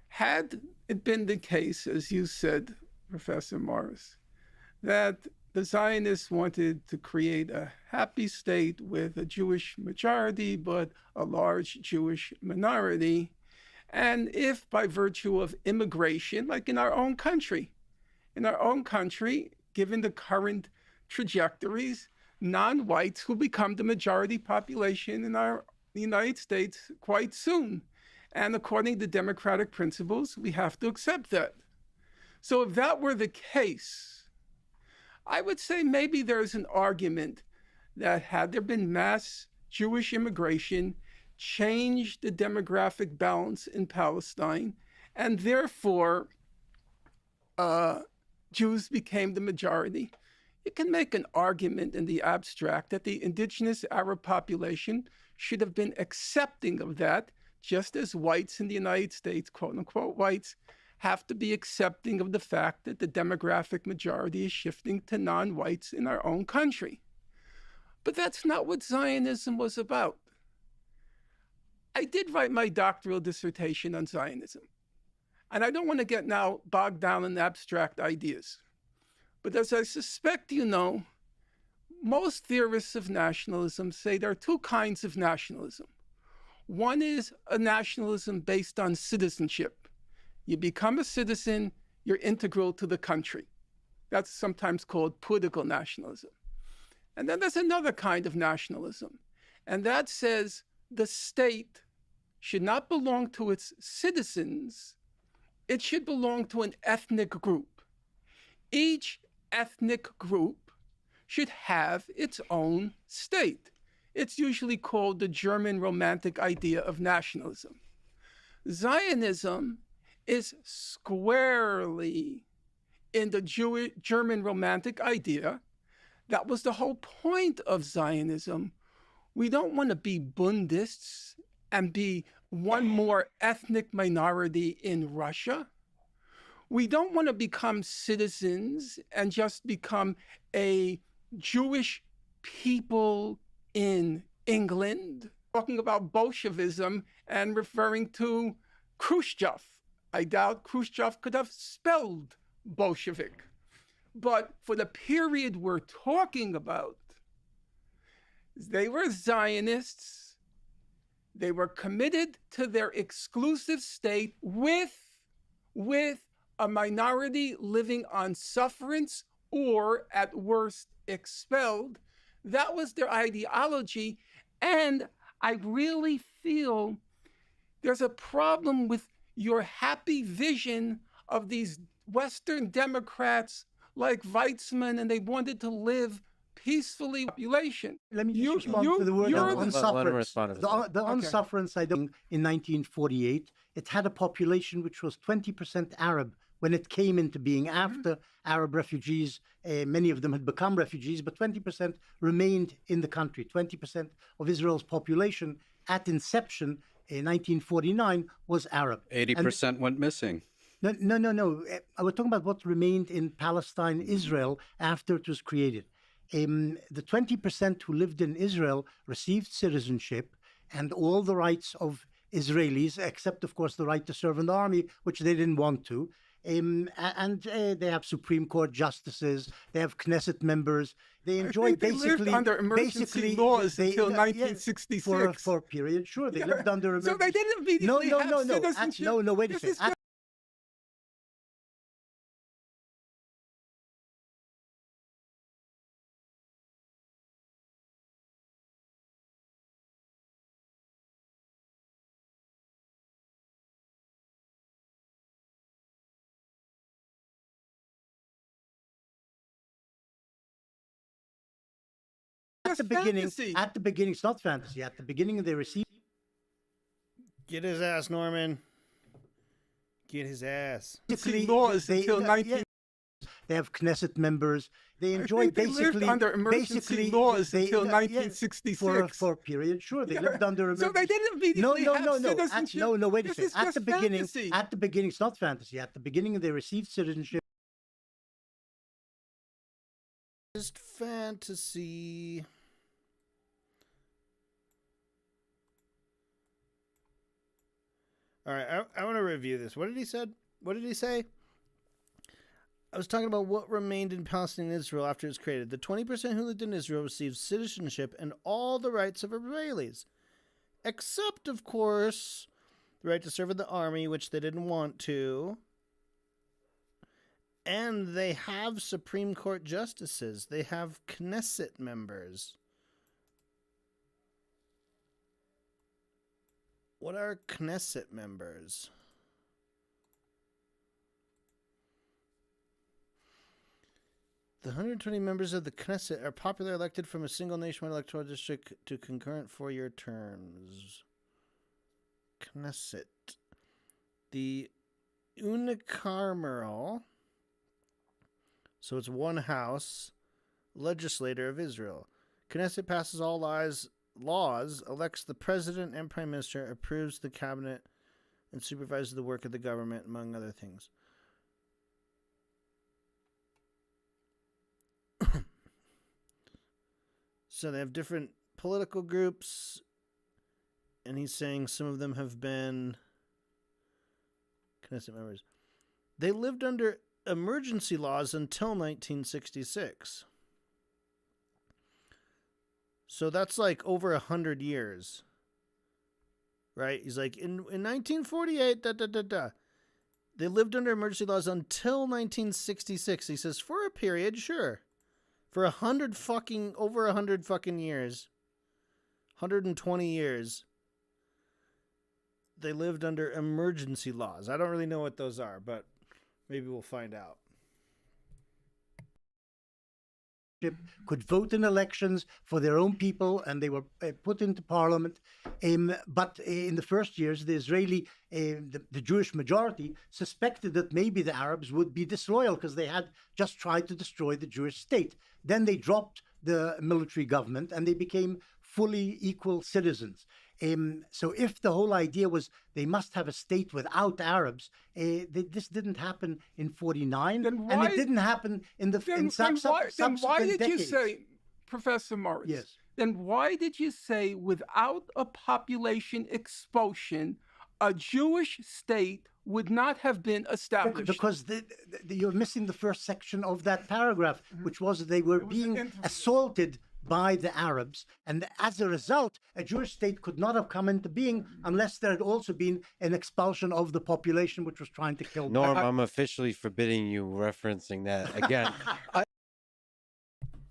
Had it been the case, as you said, Professor Morris, that the Zionists wanted to create a happy state with a Jewish majority, but a large Jewish minority, and if by virtue of immigration, like in our own country, given the current trajectories, non-whites will become the majority population in the United States quite soon. And according to democratic principles, we have to accept that. So if that were the case, I would say maybe there's an argument that had there been mass Jewish immigration, changed the demographic balance in Palestine, and therefore Jews became the majority. You can make an argument in the abstract that the indigenous Arab population should have been accepting of that, just as whites in the United States, quote unquote whites, have to be accepting of the fact that the demographic majority is shifting to non-whites in our own country. But that's not what Zionism was about. I did write my doctoral dissertation on Zionism, and I don't want to get now bogged down in abstract ideas. But as I suspect you know, most theorists of nationalism say there are two kinds of nationalism. One is a nationalism based on citizenship. You become a citizen, you're integral to the country. That's sometimes called political nationalism. And then there's another kind of nationalism, and that says the state should not belong to its citizens, it should belong to an ethnic group. Each ethnic group should have its own state. It's usually called the German Romantic idea of nationalism. Zionism is squarely in the German Romantic idea. That was the whole point of Zionism. We don't want to be Bundists and be one more ethnic minority in Russia. We don't want to become citizens and just become a Jewish people in England, talking about Bolshevism and referring to Khrushchev. I doubt Khrushchev could have spelled Bolshevik. But for the period we're talking about, they were Zionists. They were committed to their exclusive state with a minority living on sufferance or, at worst, expelled. That was their ideology. And I really feel there's a problem with your happy vision of these Western Democrats like Weizmann, and they wanted to live peacefully. Population. Let me just respond to the word unsufferance. The Okay. unsufferance I don't in 1948, it had a population which was 20% Arab when it came into being after Arab refugees. Many of them had become refugees, but 20% remained in the country. 20% of Israel's population at inception in 1949 was Arab. 80% went missing. No. We're talking about what remained in Palestine, Israel, after it was created. The 20% who lived in Israel received citizenship and all the rights of Israelis, except, of course, the right to serve in the army, which they didn't want to. They have Supreme Court justices, they have Knesset members. They enjoy they lived under emergency laws until 1966. For a period, sure, they lived under emergency. So they didn't immediately have citizenship. No, wait a second. At the beginning, it's not fantasy. At the beginning, they received. Get his ass, Norman. Get his ass. Laws until 19. They have Knesset members. They I enjoy think they lived basically under emergency laws until 1966. For a period. Sure, they Yeah. lived under So emergency. they didn't immediately have No. citizenship. No, wait a This second. is just fantasy. At the beginning, it's not fantasy. At the beginning, they received citizenship. Just fantasy. All right, I want to review this. What did he said? What did he say? I was talking about what remained in Palestine and Israel after it was created. The 20% who lived in Israel received citizenship and all the rights of Israelis, except, of course, the right to serve in the army, which they didn't want to. And they have Supreme Court justices. They have Knesset members. What are Knesset members? The 120 members of the Knesset are popularly elected from a single nationwide electoral district to concurrent four-year terms. Knesset. The unicameral, so it's one house, legislator of Israel. Knesset passes all laws, elects the president and prime minister, approves the cabinet, and supervises the work of the government, among other things. So they have different political groups, and he's saying some of them have been Knesset members. They lived under emergency laws until 1966. So that's like over 100 years. Right? He's like, in 1948, they lived under emergency laws until 1966. He says, for a period, sure. For over 100 fucking years. 120 years. They lived under emergency laws. I don't really know what those are, but maybe we'll find out. Could vote in elections for their own people, and they were put into parliament. But in the first years, the Israeli, the Jewish majority suspected that maybe the Arabs would be disloyal because they had just tried to destroy the Jewish state. Then they dropped the military government and they became fully equal citizens. So if the whole idea was they must have a state without Arabs, this didn't happen in 49, and it didn't happen in the Then why did decades. you say, Professor Morris? Yes. Then why did you say without a population expulsion, a Jewish state would not have been established? Because you're missing the first section of that paragraph, which was they were being assaulted by the Arabs, and as a result, a Jewish state could not have come into being unless there had also been an expulsion of the population which was trying to kill them. Norm, I'm officially forbidding you referencing that again.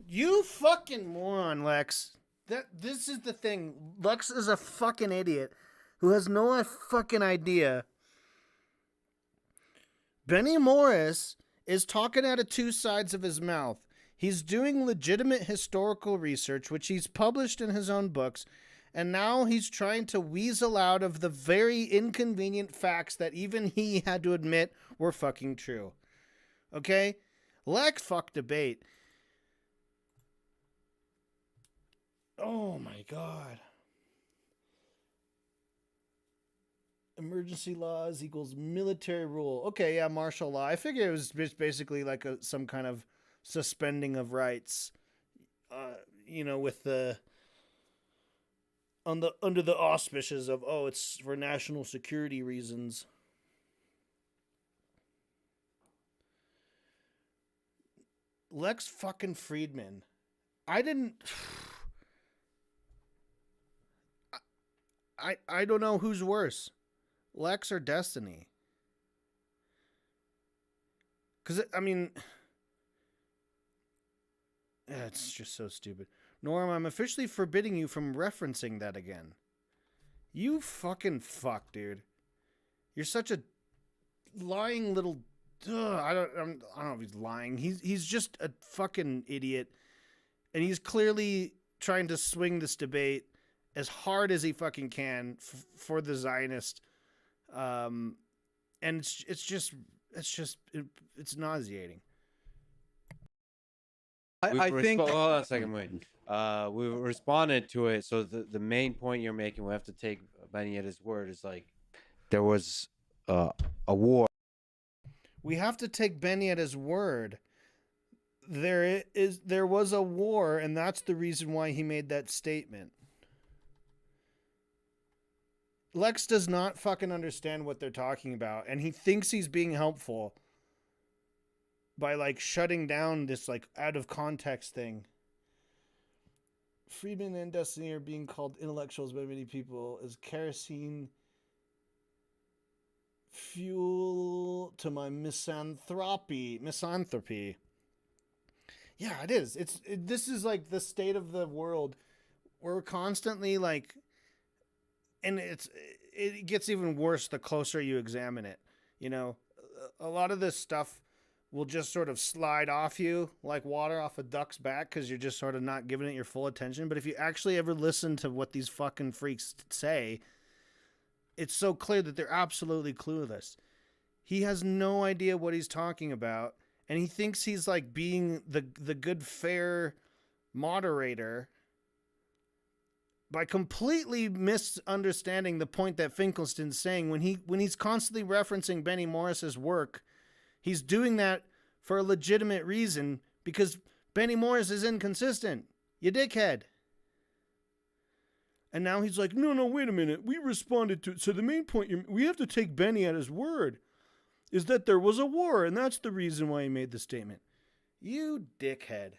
You fucking moron, Lex. This is the thing. Lex is a fucking idiot who has no fucking idea. Benny Morris is talking out of two sides of his mouth. He's doing legitimate historical research, which he's published in his own books, and now he's trying to weasel out of the very inconvenient facts that even he had to admit were fucking true. Okay? Lex fuck debate. Oh my god. Emergency laws equals military rule. Okay, yeah, martial law. I figured it was just basically like some kind of suspending of rights, with under the auspices of, it's for national security reasons. Lex fucking Friedman. I don't know who's worse, Lex or Destiny. Because, it's just so stupid. Norm, I'm officially forbidding you from referencing that again. You fucking fuck, dude. You're such a lying little... I don't know if he's lying. He's just a fucking idiot. And he's clearly trying to swing this debate as hard as he fucking can for the Zionist. And it's nauseating. I think hold on a second, wait. We responded to it. So the main point you're making, we have to take Benny at his word, is like there was a war. We have to take Benny at his word. There was a war, and that's the reason why he made that statement. Lex does not fucking understand what they're talking about, and he thinks he's being helpful by like shutting down this like out of context thing. Friedman and Destiny are being called intellectuals by many people as kerosene fuel to my misanthropy. Yeah, it is. This is like the state of the world. We're constantly like, and it gets even worse the closer you examine it. You know, a lot of this stuff will just sort of slide off you like water off a duck's back because you're just sort of not giving it your full attention. But if you actually ever listen to what these fucking freaks say, it's so clear that they're absolutely clueless. He has no idea what he's talking about, and he thinks he's like being the good, fair moderator by completely misunderstanding the point that Finkelstein's saying when he's constantly referencing Benny Morris's work. He's doing that for a legitimate reason because Benny Morris is inconsistent. You dickhead. And now he's like, no, wait a minute. We responded to it. So the main point, we have to take Benny at his word, is that there was a war, and that's the reason why he made the statement. You dickhead.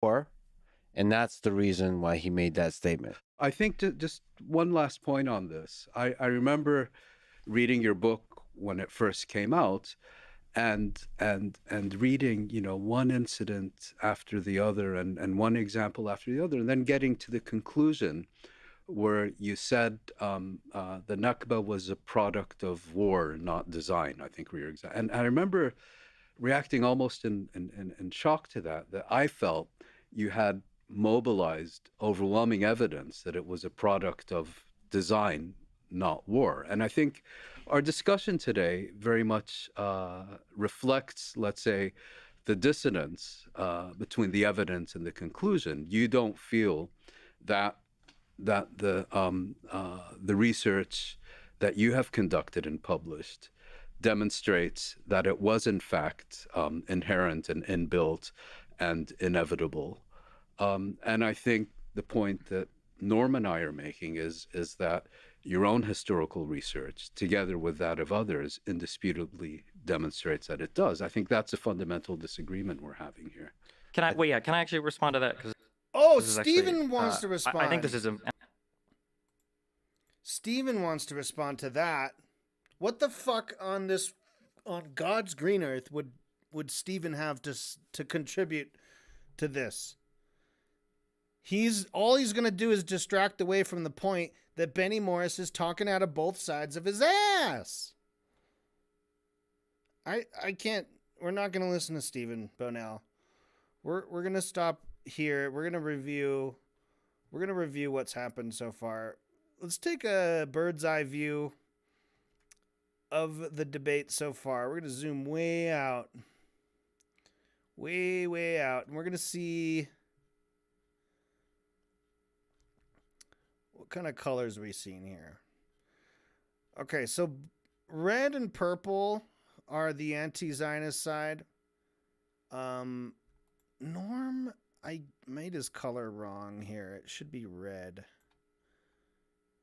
War, and that's the reason why he made that statement. I think just one last point on this. I remember reading your book when it first came out, and reading, you know, one incident after the other and one example after the other, and then getting to the conclusion where you said the Nakba was a product of war, not design, I think were your exact. And I remember reacting almost in shock to that I felt you had mobilized overwhelming evidence that it was a product of design, not war. And I think our discussion today very much reflects, let's say, the dissonance between the evidence and the conclusion. You don't feel that the research that you have conducted and published demonstrates that it was in fact inherent and inbuilt and inevitable. And I think the point that Norm and I are making is that your own historical research, together with that of others, indisputably demonstrates that it does. I think that's a fundamental disagreement we're having here. Can I actually respond to that? Oh, Stephen wants to respond. I think this is Stephen wants to respond to that. What the fuck on God's green earth would Stephen have to contribute to this? All he's going to do is distract away from the point that Benny Morris is talking out of both sides of his ass. I can't. We're not going to listen to Stephen Bonell. We're going to stop here. We're going to review what's happened so far. Let's take a bird's eye view of the debate so far. We're going to zoom way out. Way out. And we're going to see what kind of colors we seeing here. Okay, so red and purple are the anti-Zionist side. Norm, I made his color wrong here. It should be red.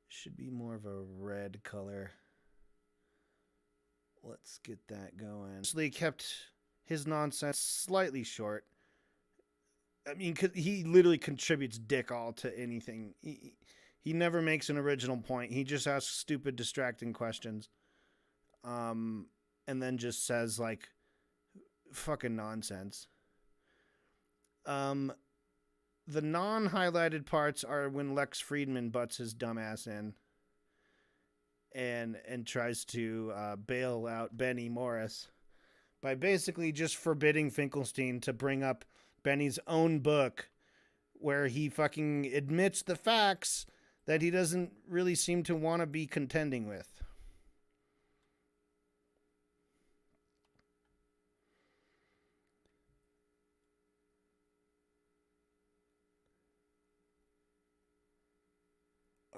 Should be more of a red color. Let's get that going. Actually kept his nonsense slightly short. I mean, he literally contributes dick all to anything. He never makes an original point. He just asks stupid, distracting questions. And then just says, like, fucking nonsense. The non-highlighted parts are when Lex Friedman butts his dumbass in and tries to bail out Benny Morris by basically just forbidding Finkelstein to bring up Benny's own book where he fucking admits the facts that he doesn't really seem to want to be contending with.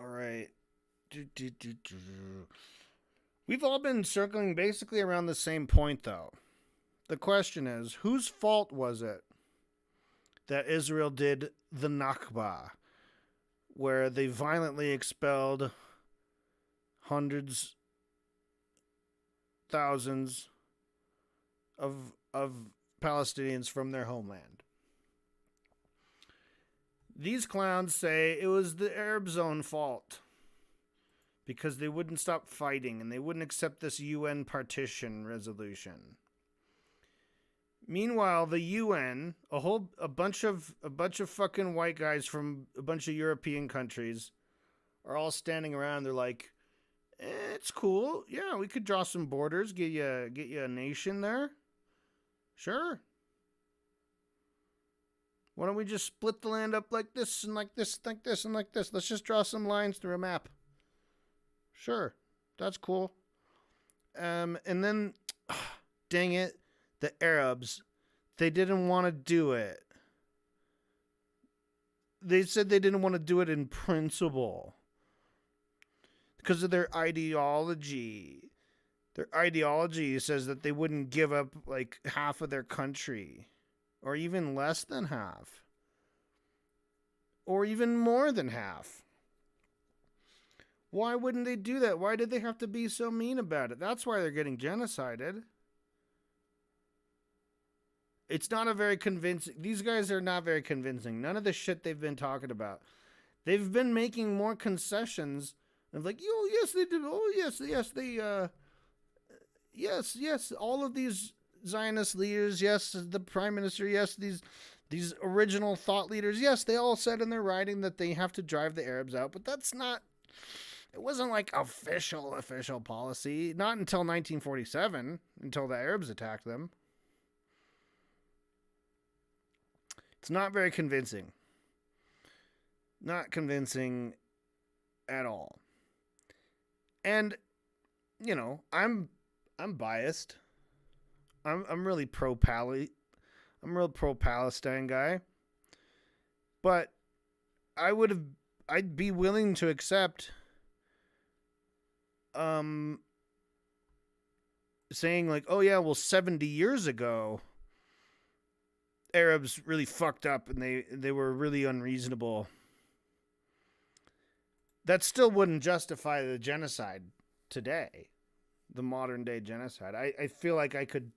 All right. We've all been circling basically around the same point, though. The question is, whose fault was it that Israel did the Nakba, where they violently expelled hundreds, thousands of Palestinians from their homeland? These clowns say it was the Arabs' own fault because they wouldn't stop fighting and they wouldn't accept this UN partition resolution. Meanwhile, the UN, a bunch of fucking white guys from a bunch of European countries are all standing around. They're like, it's cool. Yeah, we could draw some borders, get you a nation there. Sure. Why don't we just split the land up like this and like this, like this and like this? Let's just draw some lines through a map. Sure, that's cool. And then, dang it, the Arabs, they didn't want to do it. They said they didn't want to do it in principle because of their ideology. Their ideology says that they wouldn't give up like half of their country, or even less than half, or even more than half. Why wouldn't they do that? Why did they have to be so mean about it? That's why they're getting genocided. It's not a very convincing... These guys are not very convincing. None of the shit they've been talking about. They've been making more concessions of like, oh, yes, they did. Oh, yes, they... Yes, all of these Zionist leaders, yes, the prime minister, yes, these original thought leaders, yes, they all said in their writing that they have to drive the Arabs out, but that's not... It wasn't like official policy. Not until 1947, until the Arabs attacked them. It's not very convincing. Not convincing at all. And, you know, I'm biased. I'm really I'm a real pro-Palestine guy. But I'd be willing to accept saying like, oh yeah, well 70 years ago Arabs really fucked up and they were really unreasonable. That still wouldn't justify the genocide today, the modern day genocide. I feel like I could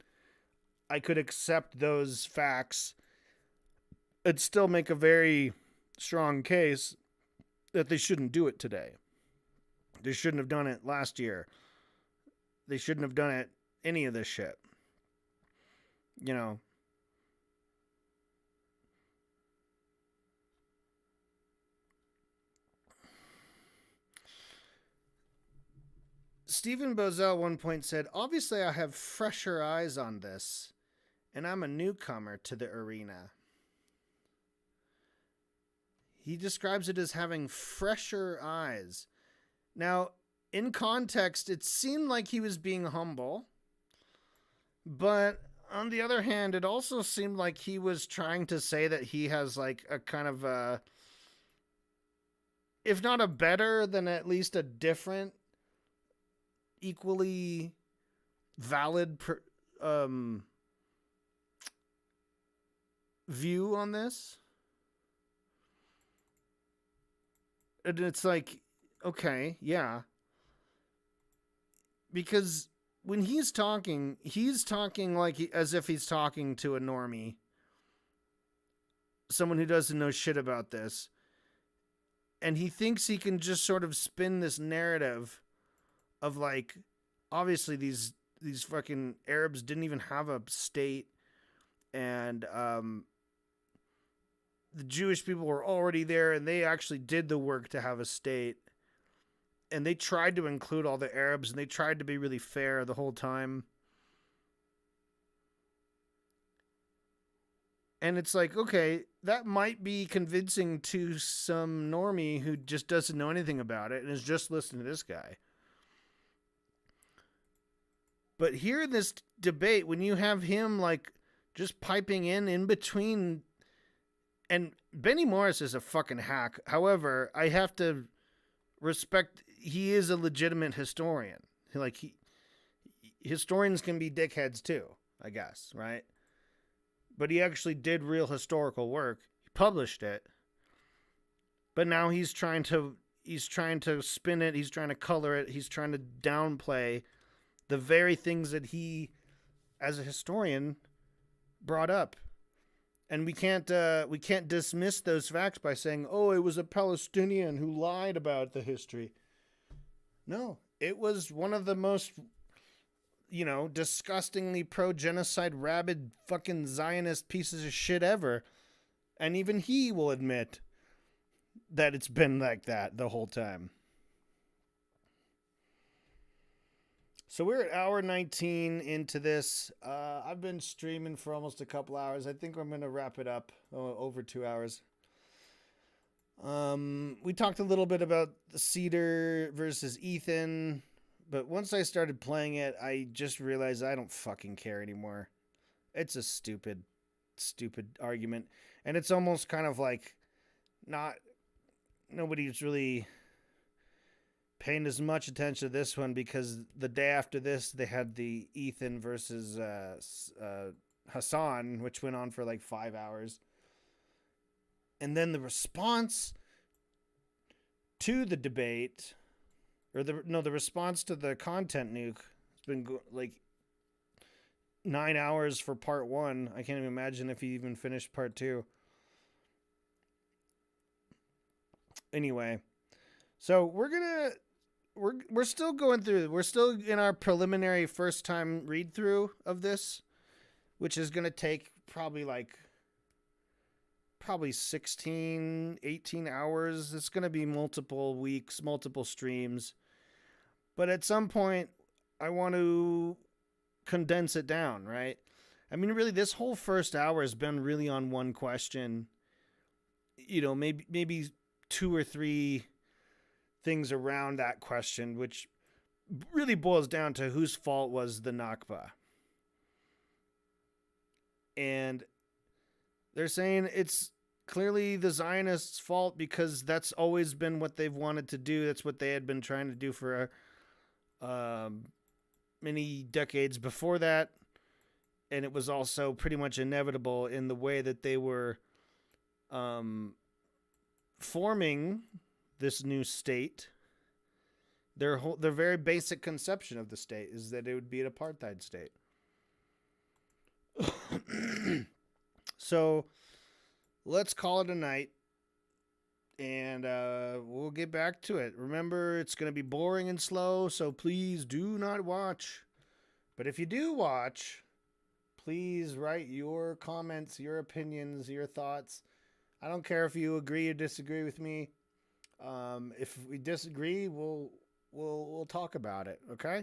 accept those facts and still make a very strong case that they shouldn't do it today. They shouldn't have done it last year. They shouldn't have done it any of this shit. You know. Stephen Bozell at one point said, obviously I have fresher eyes on this, and I'm a newcomer to the arena. He describes it as having fresher eyes. Now, in context, it seemed like he was being humble, but on the other hand, it also seemed like he was trying to say that he has like a kind of a, if not a better, then at least a different, equally valid view on this. And it's like, okay, yeah. Because when he's talking like as if he's talking to a normie. Someone who doesn't know shit about this. And he thinks he can just sort of spin this narrative of like, obviously these fucking Arabs didn't even have a state, and the Jewish people were already there, and they actually did the work to have a state, and they tried to include all the Arabs, and they tried to be really fair the whole time. And it's like, okay, that might be convincing to some normie who just doesn't know anything about it and is just listening to this guy. But here in this debate, when you have him like just piping in between, and Benny Morris is a fucking hack. However, I have to respect. He is a legitimate historian. Historians can be dickheads too, I guess, right? But he actually did real historical work. He published it. But now he's trying to spin it, he's trying to color it, he's trying to downplay the very things that he as a historian brought up. And we can't dismiss those facts by saying, "Oh, it was a Palestinian who lied about the history." No, it was one of the most, disgustingly pro-genocide, rabid fucking Zionist pieces of shit ever. And even he will admit that it's been like that the whole time. So we're at hour 19 into this. I've been streaming for almost a couple hours. I think I'm going to wrap it up over 2 hours. We talked a little bit about the Cedar versus Ethan, but once I started playing it, I just realized I don't fucking care anymore. It's a stupid argument. And it's almost kind of like nobody's really paying as much attention to this one because the day after this, they had the Ethan versus Hassan, which went on for like 5 hours. And then the response to the debate, the response to the content nuke has been like 9 hours for part 1. I can't even imagine if he even finished part 2. Anyway, so we're still going through. We're still in our preliminary first time read through of this, which is going to take probably 16, 18 hours. It's going to be multiple weeks, multiple streams. But at some point, I want to condense it down, right? I mean, really, this whole first hour has been really on one question. Maybe 2 or 3 things around that question, which really boils down to whose fault was the Nakba. And they're saying it's clearly the Zionists' fault because that's always been what they've wanted to do. That's what they had been trying to do for many decades before that. And it was also pretty much inevitable in the way that they were forming this new state. Their very basic conception of the state is that it would be an apartheid state. So let's call it a night, and we'll get back to it. Remember, it's going to be boring and slow, so please do not watch. But if you do watch, please write your comments, your opinions, your thoughts. I don't care if you agree or disagree with me. If we disagree, we'll talk about it, okay?